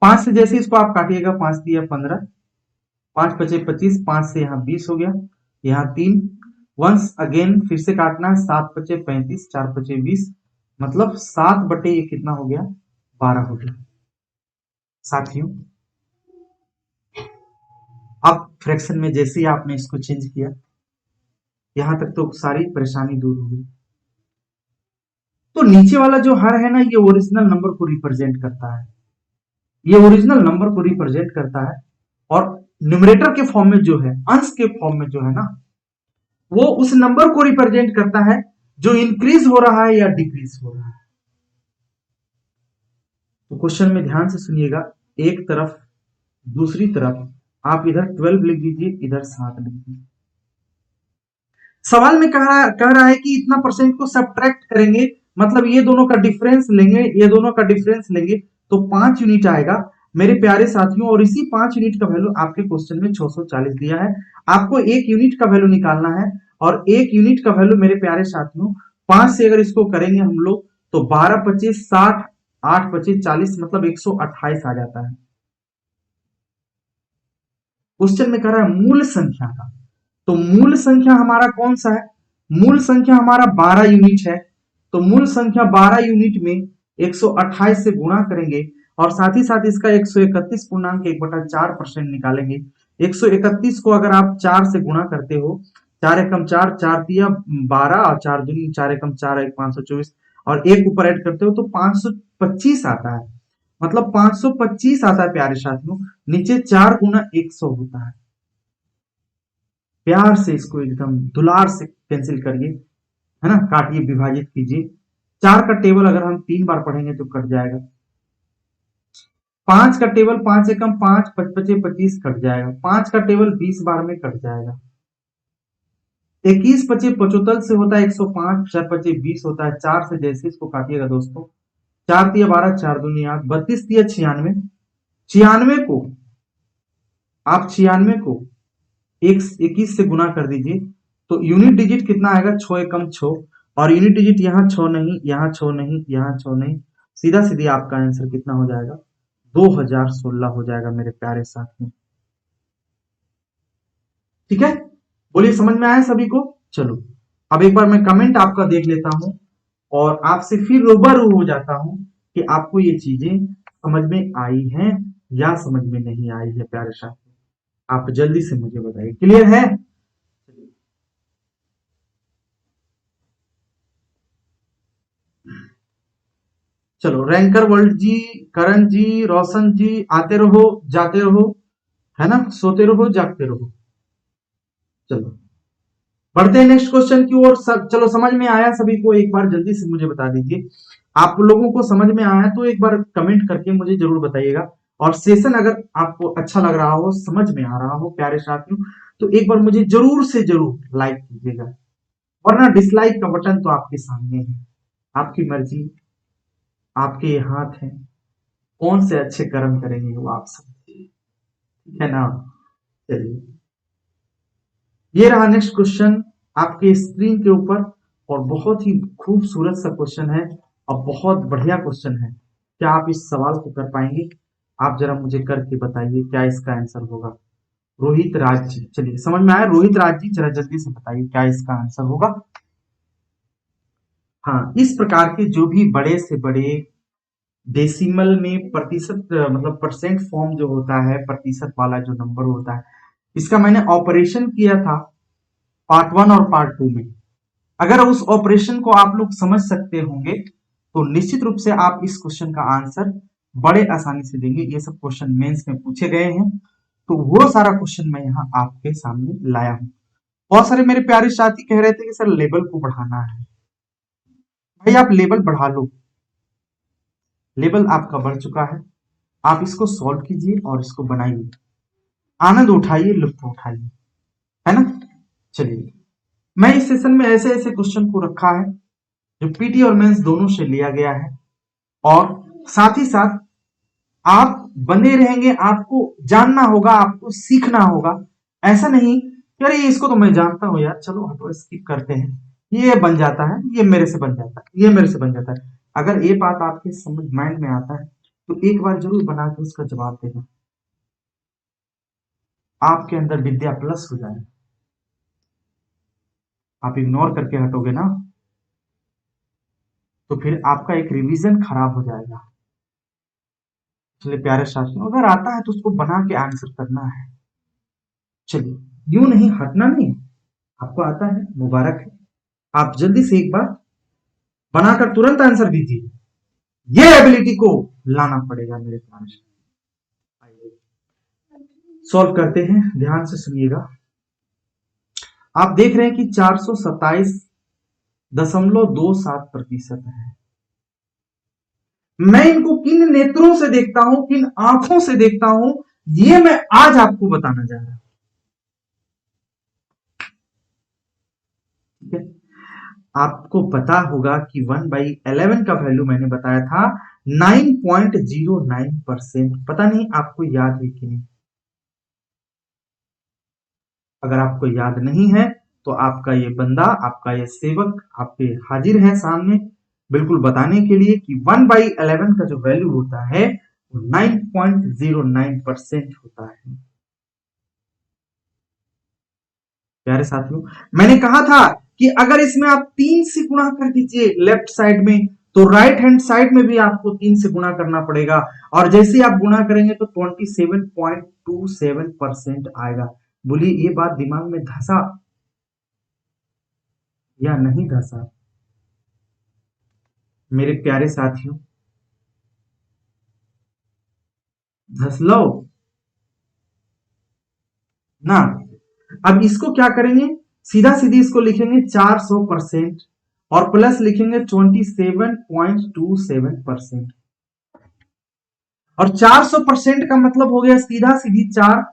5 से जैसे इसको आप काटिएगा, 5 दिया 15, 5 बचे 25, 5 से यहाँ 20 हो गया, यहाँ 3, वंस अगेन फिर से काटना है, 7 बचे 35, 4 बचे 20, मतलब 7 बटे ये कितना हो गया, 12 हो गया। साथियों अब फ्रैक्शन में जैसे ही आपने इसको चेंज किया, यहां तक तो सारी परेशानी दूर हो गई। तो नीचे वाला जो हर है ना, ये ओरिजिनल नंबर को रिप्रेजेंट करता है, ये ओरिजिनल नंबर को रिप्रेजेंट करता है, और न्यूमरेटर के फॉर्म में जो है, अंश के फॉर्म में जो है ना, वो उस नंबर को रिप्रेजेंट करता है जो इंक्रीज हो रहा है या डिक्रीज हो रहा है। तो क्वेश्चन में ध्यान से सुनिएगा, एक तरफ दूसरी तरफ आप इधर 12 लिख दीजिए, इधर 7 लिख दीजिए। सवाल में कह रहा है कि इतना परसेंट को सब्ट्रैक्ट करेंगे, मतलब ये दोनों का डिफरेंस लेंगे, ये दोनों का डिफरेंस लेंगे, तो 5 यूनिट आएगा मेरे प्यारे साथियों, और इसी 5 यूनिट का वैल्यू आपके क्वेश्चन में 640 दिया है। आपको 1 यूनिट का वैल्यू निकालना है, और 1 यूनिट का वैल्यू मेरे प्यारे साथियों 5 से अगर इसको करेंगे हम लोग तो 12 25 60 8 25 40 मतलब 128 आ जाता है। क्वेश्चन में कह रहा है मूल संख्या का, तो मूल संख्या हमारा कौन सा है? मूल संख्या हमारा 12 यूनिट है। तो मूल संख्या 12 यूनिट में 128 से गुणा करेंगे और साथ ही साथ इसका 131 पूर्णांक 1/4% निकालेंगे। 131 को अगर आप 4 से गुणा करते हो, 4 एकम 4, 4 तिया 12 और 4 दूनी 4 एकम 4 एक 524 और एक ऊपर ऐड करते हो तो 525 आता है। मतलब 525 आता है प्यारे साथियों। नीचे 4 गुना 100 होता है। प्यार से इसको एकदम दुलार से पेंसिल करिए, है ना, काटिए, विभाजित कीजिए। 4 का टेबल अगर हम 3 बार पढ़ेंगे तो कट जाएगा। 5 का टेबल 5 एकम 5, 5 पचे 25 कट जाएगा। 5 का टेबल 20 बार में कट जाएगा। 21 पचे 75 से होता है 105, 4 पचे 20 होता है। 4 से जैसे इसको काटिएगा दोस्तों, 4 तिया 12, 4 दूनी 8, 32 तिया 96। 96 को आप 96 को 21 से गुना कर दीजिए तो यूनिट डिजिट कितना आएगा? 6 एकम 6, और यूनिट डिजिट यहाँ 6 नहीं, यहाँ 6 नहीं, यहाँ 6 नहीं, सीधा सीधी आपका आंसर कितना हो जाएगा? 2016 हो जाएगा मेरे प्यारे साथियों। ठीक है, बोलिए समझ में आया सभी को? चलो अब एक बार मैं कमेंट आपका देख लेता हूं और आपसे फिर रूबरू हो जाता हूं कि आपको ये चीजें समझ में आई हैं या समझ में नहीं आई है। प्यारे साथी, आप जल्दी से मुझे बताइए, क्लियर है? चलो, रैंकर वर्ल्ड जी, करण जी, रोशन जी, आते रहो जाते रहो, है ना, सोते रहो जागते रहो। चलो बढ़ते हैं नेक्स्ट क्वेश्चन की ओर। सब चलो, समझ में आया सभी को? एक बार जल्दी से मुझे बता दीजिए। आप लोगों को समझ में आया तो एक बार कमेंट करके मुझे जरूर बताइएगा। और सेशन अगर आपको अच्छा लग रहा हो, समझ में आ रहा हो प्यारे साथियों, तो एक बार मुझे जरूर से जरूर लाइक कीजिएगा, वरना डिसलाइक का बटन तो आपके सामने है। आपकी मर्जी, आपके हाथ है, कौन से अच्छे कर्म करेंगे वो आप सब, है ना। चलिए, ये रहा नेक्स्ट क्वेश्चन आपके स्क्रीन के ऊपर, और बहुत ही खूबसूरत सा क्वेश्चन है और बहुत बढ़िया क्वेश्चन है। क्या आप इस सवाल को कर पाएंगे? आप जरा मुझे करके बताइए क्या इसका आंसर होगा। रोहित राज जी, चलिए समझ में आया। रोहित राज जी जरा जल्दी से बताइए क्या इसका आंसर होगा। हाँ, इस प्रकार के जो भी बड़े से बड़े डेसिमल में प्रतिशत मतलब परसेंट फॉर्म जो होता है, प्रतिशत वाला जो नंबर होता है, इसका मैंने ऑपरेशन किया था पार्ट 1 और पार्ट 2 में। अगर उस ऑपरेशन को आप लोग समझ सकते होंगे तो निश्चित रूप से आप इस क्वेश्चन का आंसर बड़े आसानी से देंगे। ये सब क्वेश्चन मेंस में पूछे गए हैं, तो वो सारा क्वेश्चन मैं यहाँ आपके सामने लाया हूँ। बहुत सारे मेरे प्यारे साथी कह रहे थे कि सर लेवल को बढ़ाना है। भाई आप लेवल बढ़ा लो, लेवल आपका बढ़ चुका है। आप इसको सॉल्व कीजिए और इसको बनाइए, आनंद उठाइए, लुत्फ उठाइए, है ना। चलिए, मैं इस सेशन में ऐसे ऐसे क्वेश्चन को रखा है जो पीटी और मेंस दोनों से लिया गया है, और साथ ही साथ आप बने रहेंगे, आपको जानना होगा, आपको सीखना होगा। ऐसा नहीं कि अरे इसको तो मैं जानता हूं यार, चलो हटो स्किप करते हैं, ये बन जाता है, ये मेरे से बन जाता है, ये मेरे से बन जाता है। अगर ये बात आपके समझ माइंड में आता है तो एक बार जरूर बना के उसका जवाब देना, आपके अंदर विद्या प्लस हो जाए। आप इग्नोर करके हटोगे ना तो फिर आपका एक रिवीजन खराब हो जाएगा। इसलिए प्यारे साथियों, अगर आता है तो उसको बना के आंसर करना है। चलिए, यूं नहीं, हटना नहीं। आपको आता है, मुबारक है। आप जल्दी से एक बार बनाकर तुरंत आंसर दीजिए। ये एबिलिटी को लाना पड़ेगा मेरे प्यारे। सॉल्व करते हैं, ध्यान से सुनिएगा। आप देख रहे हैं कि 427.27% है। मैं इनको किन नेत्रों से देखता हूं, किन आंखों से देखता हूं, ये मैं आज आपको बताना जा रहा हूं। ठीक है, आपको पता होगा कि 1/11 का वैल्यू मैंने बताया था 9.09%। पता नहीं आपको याद है कि नहीं। अगर आपको याद नहीं है तो आपका ये बंदा, आपका ये सेवक आपके हाजिर है सामने, बिल्कुल बताने के लिए कि 1/11 का जो वैल्यू होता है वो 9.09% होता है। प्यारे साथियों, मैंने कहा था कि अगर इसमें आप 3 से गुणा कर दीजिए लेफ्ट साइड में, तो राइट हैंड साइड में भी आपको 3 से गुणा करना पड़ेगा, और जैसे ही आप गुणा करेंगे तो 27.27% आएगा। बोलिए ये बात दिमाग में धंसा या नहीं धंसा मेरे प्यारे साथियों? धंस लो ना। अब इसको क्या करेंगे, सीधा सीधी इसको लिखेंगे 400% और प्लस लिखेंगे 27.27%। और 400% का मतलब हो गया सीधा सीधी 4,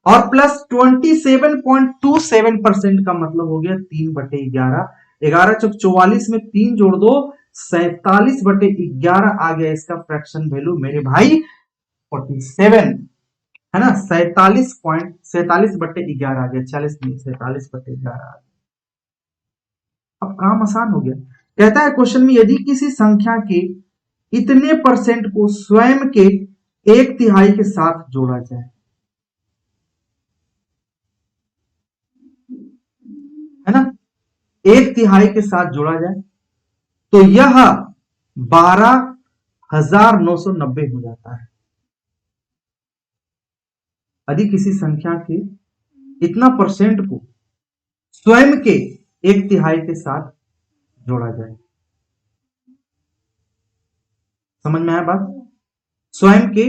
और प्लस 27.27% का मतलब हो गया 3/11। 11×4 = 44 में 3 जोड़ दो, 47/11 आ गया इसका फ्रैक्शन वैल्यू मेरे भाई 47, है ना। 47.47/11 आ गया, 40 नहीं 47/11 आ गया। अब काम आसान हो गया। कहता है क्वेश्चन में, यदि किसी संख्या के इतने परसेंट को स्वयं के 1/3 के साथ जोड़ा जाए, है ना, 1/3 के साथ जोड़ा जाए तो यह 12,990 हो जाता है। यदि किसी संख्या के इतना परसेंट को स्वयं के 1/3 के साथ जोड़ा जाए, समझ में आया बात? स्वयं के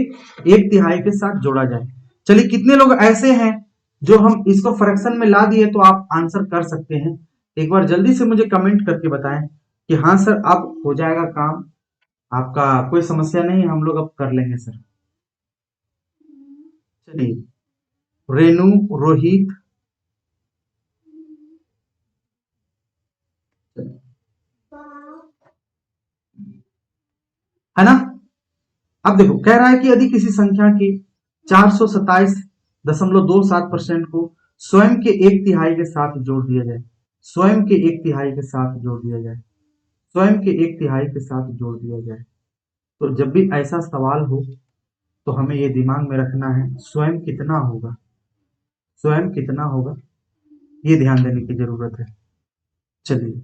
1/3 के साथ जोड़ा जाए। चलिए, कितने लोग ऐसे हैं जो हम इसको फ्रैक्शन में ला दिए, तो आप आंसर कर सकते हैं। एक बार जल्दी से मुझे कमेंट करके बताएं कि हाँ सर अब हो जाएगा काम, आपका कोई समस्या नहीं, हम लोग अब कर लेंगे सर। चलिए, रेनू, रोहित, है ना। अब देखो, कह रहा है कि यदि किसी संख्या के 427.27% को स्वयं के 1/3 के साथ जोड़ दिया जाए, स्वयं के 1/3 के साथ जोड़ दिया जाए, स्वयं के 1/3 के साथ जोड़ दिया जाए, तो जब भी ऐसा सवाल हो तो हमें ये दिमाग में रखना है स्वयं कितना होगा, स्वयं कितना होगा, ये ध्यान देने की जरूरत है। चलिए,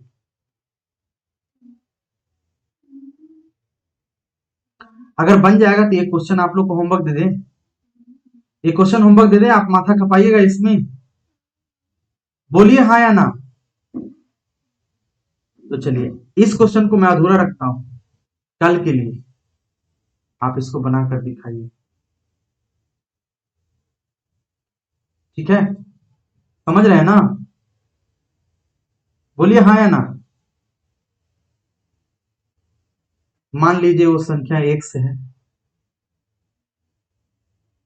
अगर बन जाएगा तो ये क्वेश्चन आप लोग को होमवर्क दे दें, ये क्वेश्चन होमवर्क दे दें, आप माथा खपाइएगा इसमें, बोलिए हाँ या ना। तो चलिए, इस क्वेश्चन को मैं अधूरा रखता हूं कल के लिए, आप इसको बनाकर दिखाइए, ठीक है? समझ रहे हैं ना? बोलिए हाँ या ना। मान लीजिए वो संख्या 1 से है,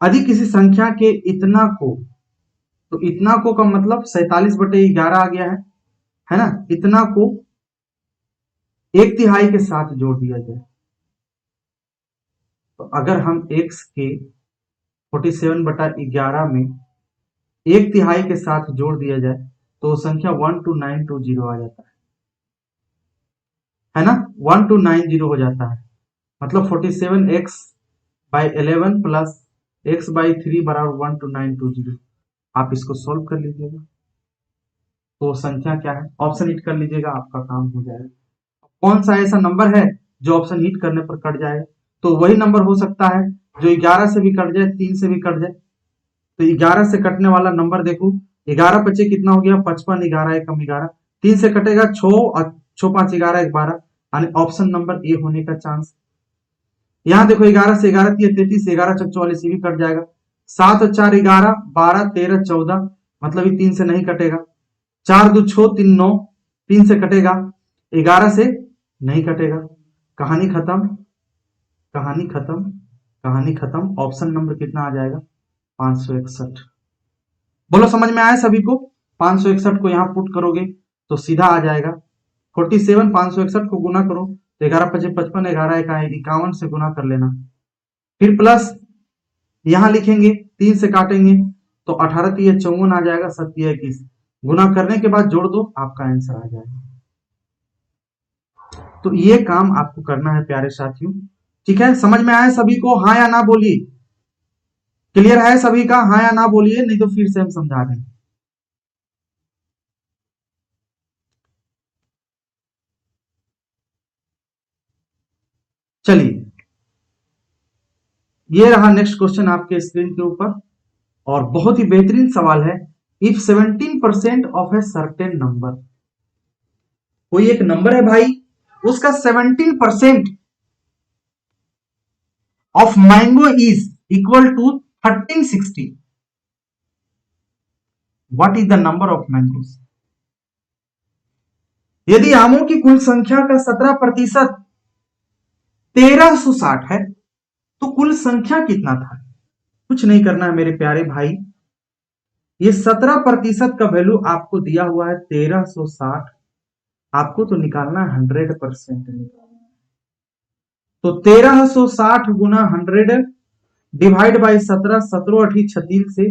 यदि किसी संख्या के इतना को, तो इतना को का मतलब 47/11 आ गया है ना। इतना को 1/3 के साथ जोड़ दिया जाए, तो अगर हम x के 47/11 में 1/3 के साथ जोड़ दिया जाए तो संख्या 12920 आ जाता है ना। 1290 हो जाता है, मतलब 47x/11 प्लस x/3 बराबर 12920। आप इसको सोल्व कर लीजिएगा, तो संख्या क्या है, ऑप्शन हिट कर लीजिएगा, आपका काम हो जाएगा। कौन सा ऐसा नंबर है जो ऑप्शन हिट करने पर कट जाए? तो वही नंबर हो सकता है जो 11 से भी कट जाए, 3 से भी कट जाए। तो 11 से कटने वाला नंबर देखो, 11 पचे कितना हो गया 55, 11 एकम 11, 3 से कटेगा 6 और 6 5 11 12, यानी ऑप्शन नंबर ए होने का चांस। यहाँ देखो 11 से 11 33, 11 चक 44 भी कट जाएगा, 7 और 4 11, 12 13 14, मतलब ये 3 से नहीं कटेगा, 4 2 6 3 9, 3 से कटेगा, 11 से नहीं कटेगा, कहानी खत्म, कहानी खत्म, कहानी खत्म। ऑप्शन नंबर कितना आ जाएगा 561। बोलो समझ में आया सभी को? 561 को यहाँ पुट करोगे तो सीधा आ जाएगा 47, 561 को गुना करो तो 11 पचे 55, 11 51 से गुना कर लेना, फिर प्लस यहां लिखेंगे, 3 से काटेंगे तो 18 3 54 आ जाएगा, 7 21, गुना करने के बाद जोड़ दो, आपका आंसर आ जाएगा। तो ये काम आपको करना है प्यारे साथियों। ठीक है, समझ में आया सभी को? हाँ या ना बोलिए। क्लियर है सभी का? हाँ या ना बोलिए, नहीं तो फिर से हम समझा दें। चलिए, ये रहा नेक्स्ट क्वेश्चन आपके स्क्रीन के ऊपर, और बहुत ही बेहतरीन सवाल है। If 17% of a certain number, कोई एक नंबर है भाई, उसका 17% of mango is equal to 1360, what is the number of mangoes? यदि आमों की कुल संख्या का 17% 1360 है, तो कुल संख्या कितना था? कुछ नहीं करना है मेरे प्यारे भाई, ये 17% का वैल्यू आपको दिया हुआ है 1360, आपको तो निकालना है 100% निकालना। तो 1360 गुना 100 डिवाइड बाई 17, 17 अठी 36 से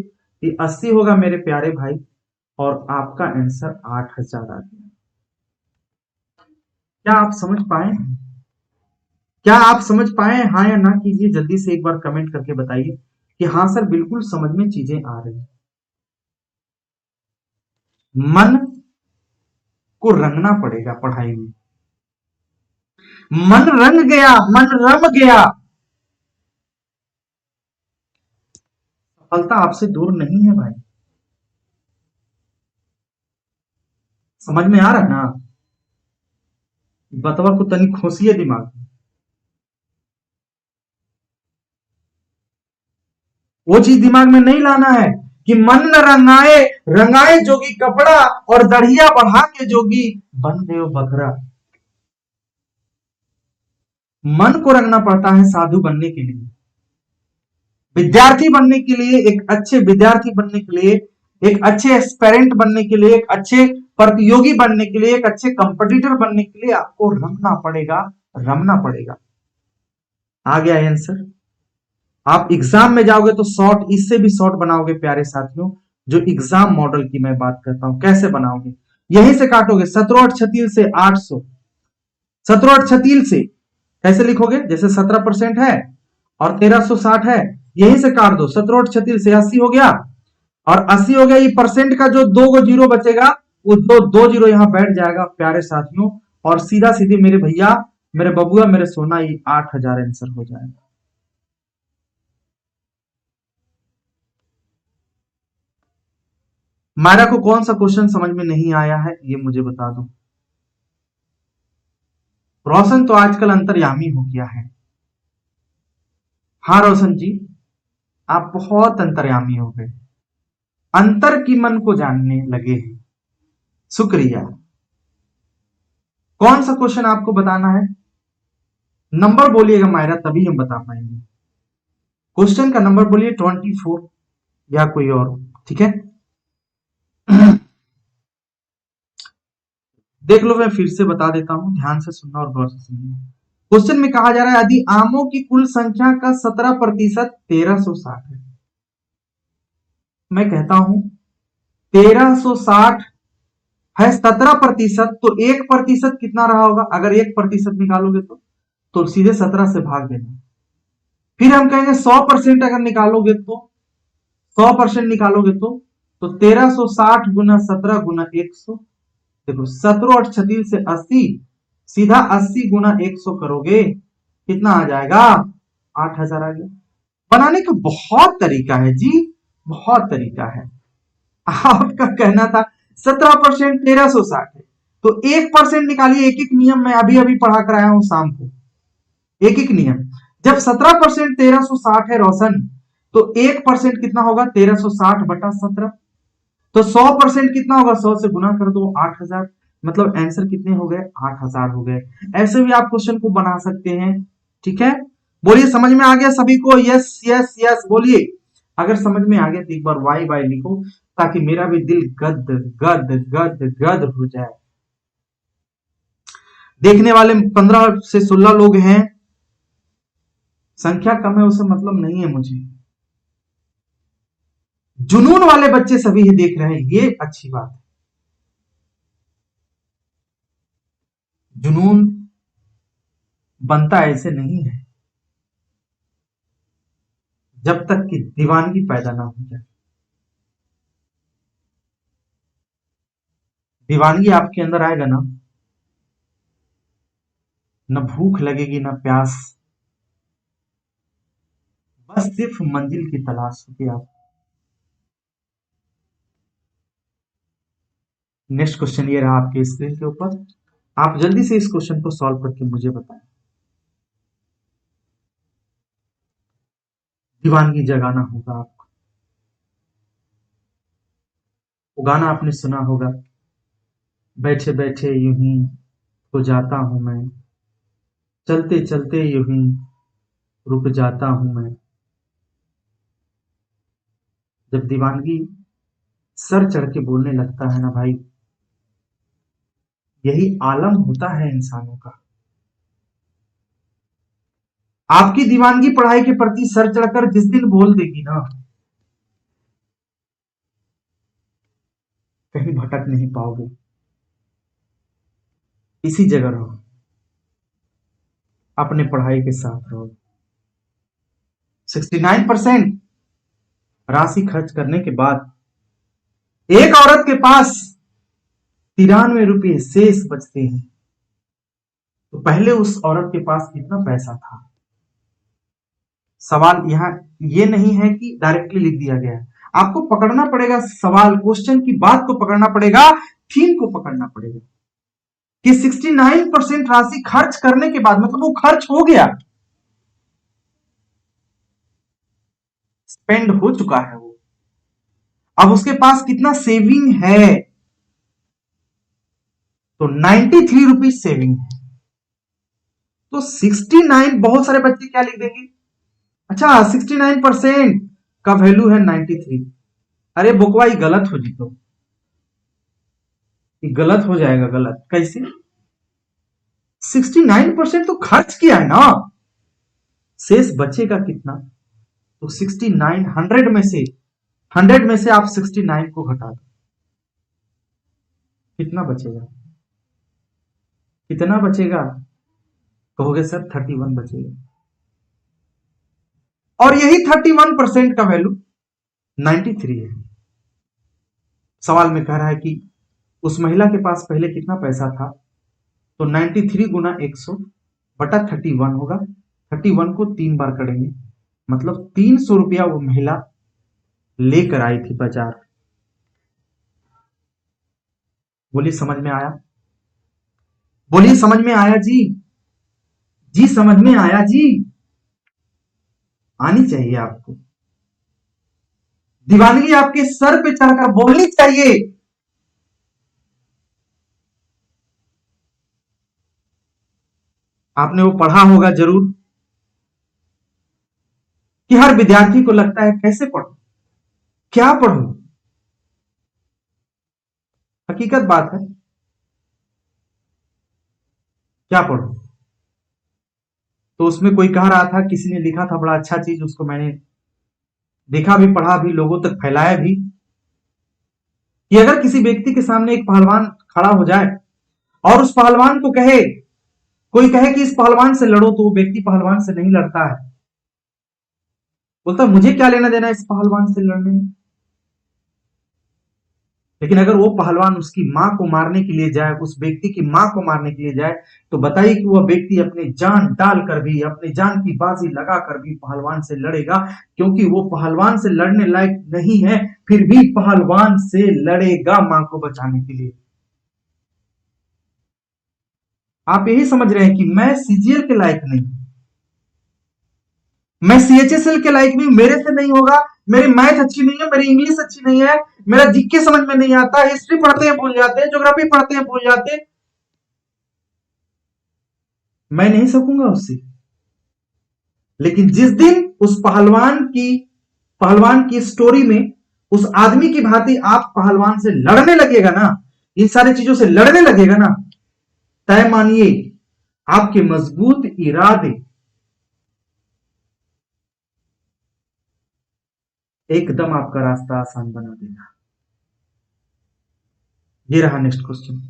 ये 80 होगा मेरे प्यारे भाई, और आपका आंसर 8000 आ गया। क्या आप समझ पाए? क्या आप समझ पाए? हाँ या ना कीजिए, जल्दी से एक बार कमेंट करके बताइए कि हाँ सर बिल्कुल समझ में चीजें आ रही। मन को रंगना पड़ेगा पढ़ाई में, मन रंग गया, मन रम गया, सफलता आपसे दूर नहीं है भाई। समझ में आ रहा है ना? बतवा को तनी खोसिए दिमाग में, वो चीज दिमाग में नहीं लाना है कि मन न रंगाए, रंगाए जोगी कपड़ा, और दढ़िया बढ़ा के जोगी बन गए बकरा। मन को रंगना पड़ता है साधु बनने के लिए, विद्यार्थी बनने के लिए, एक अच्छे विद्यार्थी बनने के लिए, एक अच्छे एस्पेरेंट बनने के लिए, एक अच्छे प्रतियोगी बनने के लिए, एक अच्छे कंपटीटर बनने के लिए आपको रंगना पड़ेगा, रमना पड़ेगा। आ गया आंसर? आप एग्जाम में जाओगे तो शॉर्ट, इससे भी शॉर्ट बनाओगे प्यारे साथियों। जो एग्जाम मॉडल की मैं बात करता हूं, कैसे बनाओगे? यहीं से काटोगे, 17 और 36 से 800, 17 और 36 से कैसे लिखोगे? जैसे 17% है और 1360 है, यहीं से काट दो, 17 और 36 से 80 हो गया, और 80 हो गया, ये परसेंट का जो 2 जीरो बचेगा, वो दो जीरो यहां बैठ जाएगा प्यारे साथियों, और सीधा सीधे मेरे भैया, मेरे बबुआ, मेरे सोना, ये 8000 आंसर हो जाएगा। मायरा को कौन सा क्वेश्चन समझ में नहीं आया है ये मुझे बता दो। रोशन तो आजकल अंतर्यामी हो गया है। हाँ रोशन जी, आप बहुत अंतर्यामी हो गए, अंतर की मन को जानने लगे हैं। शुक्रिया। कौन सा क्वेश्चन आपको बताना है? नंबर बोलिएगा मायरा, तभी हम बता पाएंगे। क्वेश्चन का नंबर बोलिए, 24 या कोई और, ठीक है? देख लो, मैं फिर से बता देता हूं, ध्यान से सुनना और गौर से सुनना। क्वेश्चन में कहा जा रहा है यदि आमों की कुल संख्या का 17% 1360 है, मैं कहता हूं 1360 है 17%, तो 1% कितना रहा होगा? अगर 1% निकालोगे तो सीधे 17 से भाग देना। फिर हम कहेंगे 100% अगर निकालोगे तो, 100% निकालोगे तो 1360 गुना 17 गुना 100, देखो 17 और 36 से 80, सीधा 80 गुना 100 करोगे, कितना आ जाएगा? 8000 आ गया। बनाने का बहुत तरीका है जी, बहुत तरीका है। आपका कहना था 17% 1360 है, तो 1% निकालिए। एक एक नियम मैं अभी अभी पढ़ा कर आया हूं शाम को, एक एक नियम। जब 17% 1360 है रोशन, तो 1% कितना होगा? 1360 बटा 17, तो 100% कितना होगा? 100 से गुना कर दो, 8000। मतलब आंसर कितने हो गए? 8000 हो गए। ऐसे भी आप क्वेश्चन को बना सकते हैं, ठीक है? बोलिए, समझ में आ गया सभी को? यस यस यस बोलिए। अगर समझ में आ गया तो एक बार वाई वाई लिखो, ताकि मेरा भी दिल गद गद गद गद हो जाए। देखने वाले 15 से 16 लोग हैं, संख्या कम है उससे मतलब नहीं है मुझे। जुनून वाले बच्चे सभी ही देख रहे हैं, ये अच्छी बात है। जुनून बनता ऐसे नहीं है जब तक कि दीवानगी पैदा ना हो जाए। दीवानगी आपके अंदर आएगा ना, न भूख लगेगी न प्यास, बस सिर्फ मंजिल की तलाश होगी आप। नेक्स्ट क्वेश्चन ये रहा आपके स्क्रीन के ऊपर, आप जल्दी से इस क्वेश्चन को सॉल्व करके मुझे बताएं। दीवानगी जगाना होगा आपको। वो गाना आपने सुना होगा, बैठे बैठे यूं ही हो जाता हूं मैं, चलते चलते यूं ही रुक जाता हूं मैं। जब दीवानगी सर चढ़ के बोलने लगता है ना भाई, यही आलम होता है इंसानों का। आपकी दीवानगी पढ़ाई के प्रति सर चढ़कर जिस दिन बोल देगी ना, कहीं भटक नहीं पाओगे, इसी जगह रहो, अपने पढ़ाई के साथ रहो। 69% राशि खर्च करने के बाद एक औरत के पास 93 रुपये शेष बचते हैं। तो पहले उस औरत के पास कितना पैसा था? सवाल यहां ये नहीं है कि डायरेक्टली लिख दिया गया है, आपको पकड़ना पड़ेगा सवाल, क्वेश्चन की बात को पकड़ना पड़ेगा, थीम को पकड़ना पड़ेगा कि 69% राशि खर्च करने के बाद, मतलब वो खर्च हो गया, स्पेंड हो चुका है वो, अब उसके पास कितना सेविंग है? तो 93 रुपीज सेविंग है। तो 69, बहुत सारे बच्चे क्या लिख देंगे, अच्छा 69% का वैल्यू है 93। अरे बुकवा ये गलत हो जी, तो ये गलत हो जाएगा। गलत कैसे? 69% तो खर्च किया है ना, शेष बचेगा कितना? तो 69, 100 में से आप 69 को घटा दो, कितना बचेगा? कितना बचेगा? कहोगे सर 31 बचेगा। और यही 31% का वैल्यू 93 है। सवाल में कह रहा है कि उस महिला के पास पहले कितना पैसा था, तो 93 गुना 100 बटा 31 होगा। 31 को 3 बार करेंगे, मतलब 300 रुपया वो महिला लेकर आई थी बाजार। बोलिए समझ में आया? बोलिए समझ में आया जी? जी समझ में आया जी? आनी चाहिए आपको, दीवानगी आपके सर पे चढ़कर बोलनी चाहिए। आपने वो पढ़ा होगा जरूर कि हर विद्यार्थी को लगता है कैसे पढ़ूं, क्या पढ़ूं। हकीकत बात है, क्या पढ़ूं। तो उसमें कोई कह रहा था, किसी ने लिखा था बड़ा अच्छा चीज, उसको मैंने देखा भी, पढ़ा भी, लोगों तक फैलाया भी, कि अगर किसी व्यक्ति के सामने एक पहलवान खड़ा हो जाए और उस पहलवान को कहे, कोई कहे कि इस पहलवान से लड़ो, तो वो व्यक्ति पहलवान से नहीं लड़ता है, बोलता मुझे क्या लेना देना इस पहलवान से लड़ने में। लेकिन अगर वो पहलवान उसकी मां को मारने के लिए जाए, उस व्यक्ति की मां को मारने के लिए जाए, तो बताइए कि वह व्यक्ति अपनी जान डालकर भी, अपनी जान की बाजी लगाकर भी पहलवान से लड़ेगा, क्योंकि वो पहलवान से लड़ने लायक नहीं है, फिर भी पहलवान से लड़ेगा मां को बचाने के लिए। आप यही समझ रहे हैं कि मैं सीजीएल के लायक नहीं, मैं सीएचएसएल के लायक नहीं, मेरे से नहीं होगा, मेरी मैथ अच्छी नहीं है, मेरी इंग्लिश अच्छी नहीं है, मेरा जीके समझ में नहीं आता, हिस्ट्री पढ़ते हैं भूल जाते हैं, ज्योग्राफी पढ़ते हैं भूल जाते हैं, मैं नहीं सकूंगा उससे। लेकिन जिस दिन उस पहलवान की स्टोरी में उस आदमी की भांति आप पहलवान से लड़ने लगेगा ना, इन सारी चीजों से लड़ने लगेगा ना, तय मानिए आपके मजबूत इरादे एकदम आपका रास्ता आसान बना देगा। ये रहा नेक्स्ट क्वेश्चन।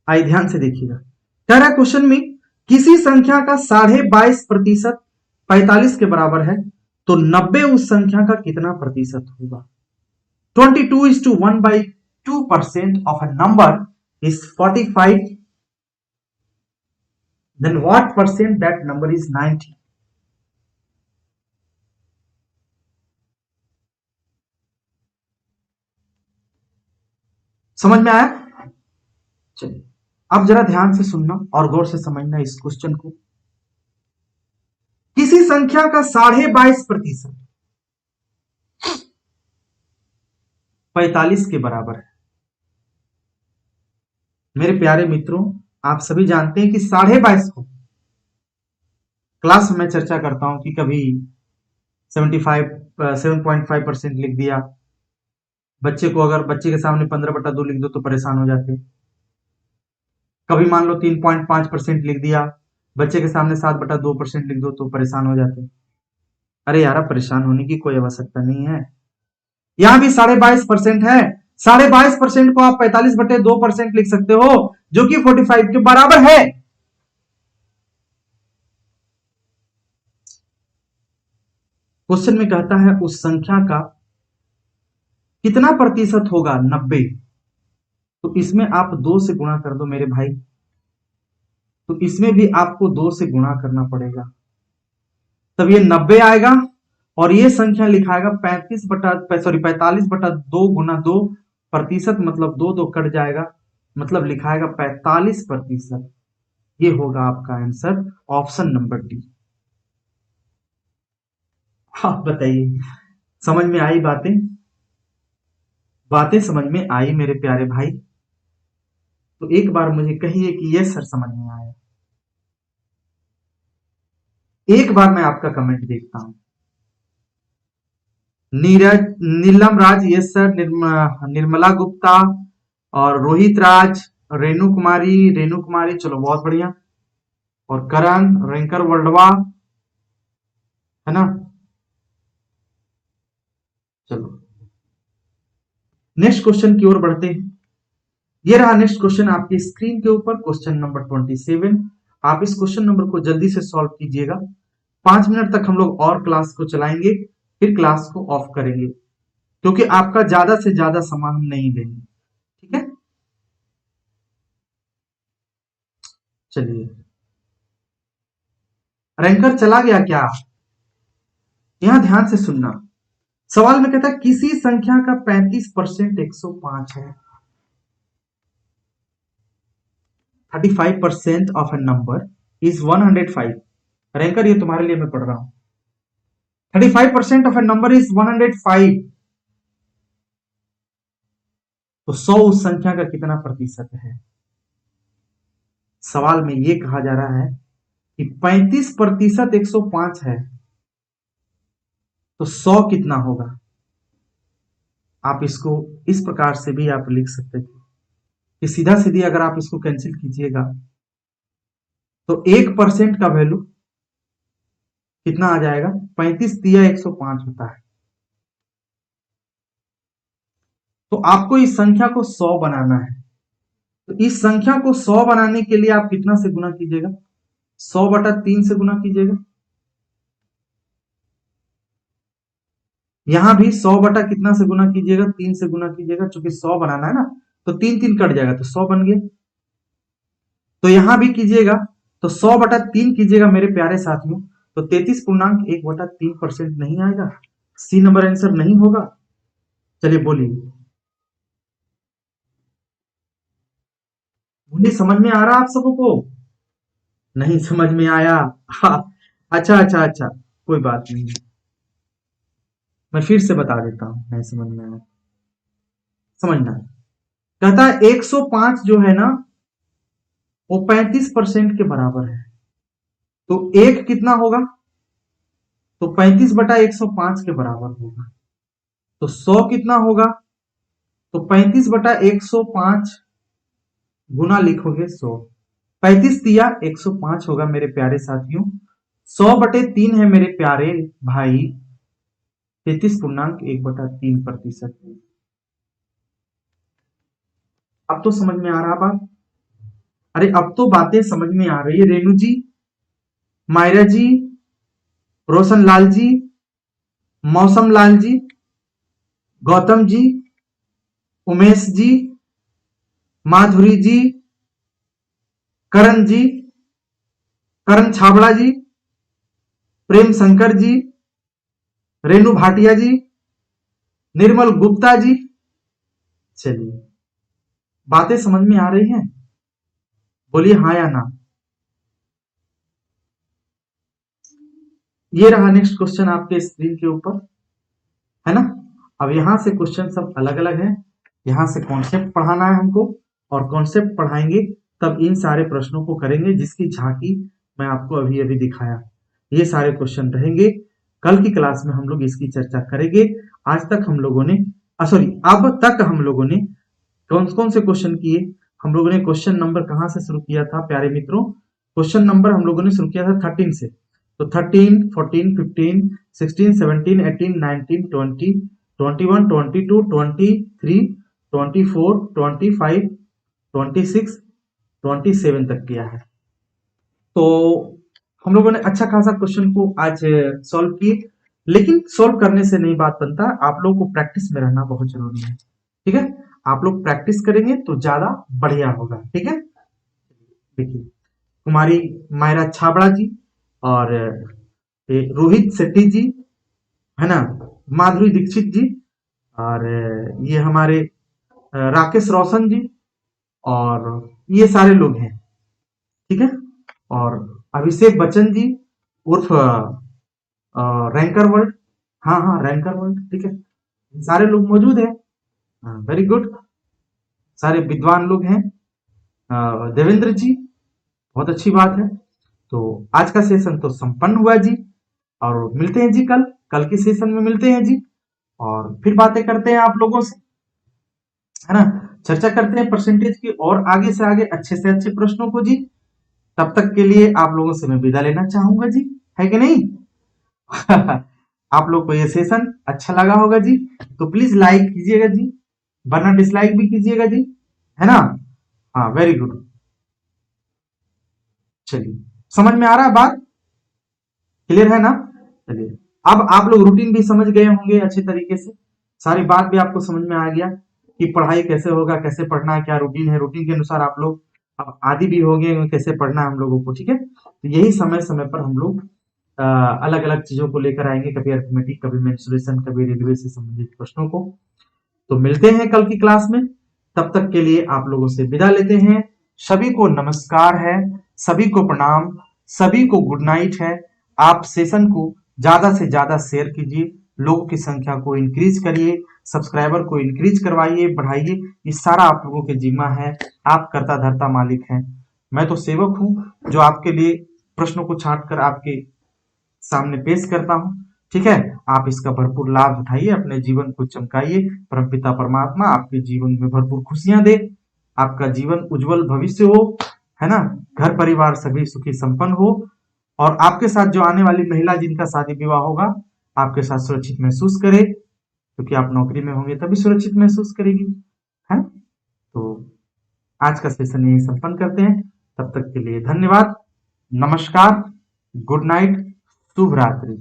आइए ध्यान से देखिएगा। कह रहा है क्वेश्चन में किसी संख्या का 22.5% 45 के बराबर है, तो 90 उस संख्या का कितना प्रतिशत होगा? 22:1/2% of a number is 45. Then what percent that number is 90? समझ में आया? चलिए अब जरा ध्यान से सुनना और गौर से समझना इस क्वेश्चन को। किसी संख्या का 22.5% 45 के बराबर है। मेरे प्यारे मित्रों, आप सभी जानते हैं कि 22.5 को क्लास में चर्चा करता हूं कि कभी 7.5% लिख दिया। बच्चे को अगर बच्चे के सामने 15/2 लिख दो तो परेशान हो जाते। कभी मान लो 3.5% लिख दिया, बच्चे के सामने 7/2% लिख दो तो परेशान हो जाते। अरे यार, परेशान होने की कोई आवश्यकता नहीं है। यहां भी 22.5% है। 22.5% को आप 45/2% लिख सकते हो, जो कि 45 के बराबर है। क्वेश्चन में कहता है उस संख्या का कितना प्रतिशत होगा 90, तो इसमें आप 2 से गुणा कर दो मेरे भाई। तो इसमें भी आपको 2 से गुणा करना पड़ेगा, तब ये 90 आएगा और ये संख्या लिखाएगा 45/2 गुना 2 प्रतिशत, मतलब 2 कट जाएगा, मतलब लिखाएगा 45%। ये होगा आपका आंसर, ऑप्शन नंबर डी। हाँ बताइए, समझ में आई बातें? बातें समझ में आई मेरे प्यारे भाई? तो एक बार मुझे कहिए कि ये सर समझ में आया। एक बार मैं आपका कमेंट देखता हूं। नीरज, नीलम राज, यस सर। निर्मला गुप्ता और रोहित राज, रेणु कुमारी, चलो बहुत बढ़िया। और करण रेंकर वर्ल्डवा, है ना? चलो नेक्स्ट क्वेश्चन की ओर बढ़ते हैं। ये रहा नेक्स्ट क्वेश्चन आपकी स्क्रीन के ऊपर, क्वेश्चन नंबर 27। आप इस क्वेश्चन नंबर को जल्दी से सॉल्व कीजिएगा। 5 मिनट तक हम लोग और क्लास को चलाएंगे, फिर क्लास को ऑफ करेंगे, क्योंकि आपका ज्यादा से ज्यादा समय हम नहीं देंगे। ठीक है, चलिए। रैंकर चला गया क्या? यहां ध्यान से सुनना। सवाल में कहता है किसी संख्या का 35% 105 है। 35% of A number is 105। Ranker ये तुम्हारे लिए मैं पढ़ रहा हूं। 35% ऑफ ए नंबर इज 105। तो 100 उस संख्या का कितना प्रतिशत है? सवाल में यह कहा जा रहा है कि 35% 105 है, तो 100 कितना होगा? आप इसको इस प्रकार से भी आप लिख सकते थे कि सीधा सीधी अगर आप इसको कैंसिल कीजिएगा तो 1% का वैल्यू कितना आ जाएगा? 35 दिया 105 होता है। तो आपको इस संख्या को 100 बनाना है। तो इस संख्या को 100 बनाने के लिए आप कितना से गुना कीजिएगा? 100/3 से गुना कीजिएगा। यहां भी 100 बटा कितना से गुना कीजिएगा? 3 से गुना कीजिएगा, चूंकि 100 बनाना है ना, तो 3 कट जाएगा तो 100 बन गया। तो यहां भी कीजिएगा तो 100/3 कीजिएगा मेरे प्यारे साथियों, तो 33.1/3% नहीं आएगा। सी नंबर आंसर नहीं होगा। चलिए बोलिए, बोलिए, समझ में आ रहा आप सबों को? नहीं समझ में आया? हाँ, अच्छा अच्छा अच्छा, कोई बात नहीं, मैं फिर से बता देता हूं, नहीं समझ में आया समझना। कहता है 105 जो है ना, वो 35% के बराबर है। तो एक कितना होगा? तो 35/105 के बराबर होगा। तो 100 कितना होगा? तो 35/105 गुना लिखोगे 100। 35 दिया 105 होगा मेरे प्यारे साथियों। 100/3 है मेरे प्यारे भाई, 33.1/3%। अब तो समझ में आ रहा बात? अरे अब तो बातें समझ में आ रही है। रेणु जी, मायरा जी, रोशन लाल जी, मौसम लाल जी, गौतम जी, उमेश जी, माधुरी जी, करण जी, करण छाबड़ा जी, प्रेम शंकर जी, रेणु भाटिया जी, निर्मल गुप्ता जी। चलिए, बातें समझ में आ रही हैं? बोलिए हाँ या ना। ये रहा नेक्स्ट क्वेश्चन आपके स्क्रीन के ऊपर, है ना। अब यहां से क्वेश्चन सब अलग अलग है। यहां से कॉन्सेप्ट पढ़ाना है हमको, और कॉन्सेप्ट पढ़ाएंगे तब इन सारे प्रश्नों को करेंगे जिसकी झांकी मैं आपको अभी अभी दिखाया। ये सारे क्वेश्चन रहेंगे, कल की क्लास में हम लोग इसकी चर्चा करेंगे। आज तक हम लोगों ने सॉरी अब तक हम लोगों ने कौन कौन से क्वेश्चन किए? हम लोगों ने क्वेश्चन नंबर कहां से शुरू किया था प्यारे मित्रों? क्वेश्चन नंबर हम लोगों ने शुरू किया था 13 से। तो 13, 14, 15, 16, 17, 18, 19, 20, 21, 22, 23, 24, 25, 26, 27 तक किया है। तो हम लोगों ने अच्छा खासा क्वेश्चन को आज सॉल्व किए, लेकिन सॉल्व करने से नहीं बात बनता, आप लोगों को प्रैक्टिस में रहना बहुत जरूरी है। ठीक है, आप लोग प्रैक्टिस करेंगे तो ज्यादा बढ़िया होगा। ठीक है, देखिए, कुमारी मायरा छाबड़ा जी, और रोहित शेट्टी जी, है ना, माधुरी दीक्षित जी, और ये हमारे राकेश रोशन जी, और ये सारे लोग हैं। ठीक है, और अभिषेक बच्चन जी उर्फ रैंकर वर्ल्ड, हाँ हाँ रैंकर वर्ल्ड, ठीक है, सारे लोग मौजूद हैं। वेरी गुड, सारे विद्वान लोग हैं। देवेंद्र जी, बहुत अच्छी बात है। तो आज का सेशन तो संपन्न हुआ जी, और मिलते हैं जी कल, कल के सेशन में मिलते हैं जी, और फिर बातें करते हैं आप लोगों से, है ना, चर्चा करते हैं परसेंटेज की और आगे से आगे अच्छे से अच्छे प्रश्नों को जी। तब तक के लिए आप लोगों से मैं विदा लेना चाहूंगा जी, है कि नहीं? आप लोग को ये सेशन अच्छा लगा होगा जी, तो प्लीज लाइक कीजिएगा जी, वरना डिसलाइक भी कीजिएगा जी, है ना। हाँ वेरी गुड, चलिए, समझ में आ रहा है बात? क्लियर है ना? चलिए, अब आप लोग रूटीन भी समझ गए होंगे अच्छे तरीके से, सारी बात भी आपको समझ में आ गया कि पढ़ाई कैसे होगा, कैसे पढ़ना है, क्या रूटीन है, रूटीन के अनुसार आप लोग अब आदि भी हो गए कैसे पढ़ना है हम लोगों को। ठीक है, तो यही समय समय पर हम लोग अलग अलग चीजों को लेकर आएंगे, कभी अर्थमेटिक, कभी मेंसुरेशन, कभी रेलवे से संबंधित प्रश्नों को। तो मिलते हैं कल की क्लास में, तब तक के लिए आप लोगों से विदा लेते हैं। सभी को नमस्कार है, सभी को प्रणाम, सभी को गुड नाइट है। आप सेशन को ज्यादा से ज्यादा शेयर कीजिए, लोगों की संख्या को इंक्रीज करिए, सब्सक्राइबर को इंक्रीज करवाइए, बढ़ाइए। ये सारा आप लोगों के जिम्मा है, आप करता धरता मालिक हैं। मैं तो सेवक हूं जो आपके लिए प्रश्नों को छांट कर आपके सामने पेश करता हूं। ठीक है, आप इसका भरपूर लाभ उठाइए, अपने जीवन को चमकाइए, परमपिता परमात्मा आपके जीवन में भरपूर खुशियां दे, आपका जीवन उज्जवल भविष्य हो, है ना, घर परिवार सभी सुखी संपन्न हो, और आपके साथ जो आने वाली महिला जिनका शादी विवाह होगा, आपके साथ सुरक्षित महसूस करे, क्योंकि आप नौकरी में होंगे तभी सुरक्षित महसूस करेगी, है ना। तो आज का सेशन यही संपन्न करते हैं, तब तक के लिए धन्यवाद, नमस्कार, गुड नाइट, शुभ रात्रि।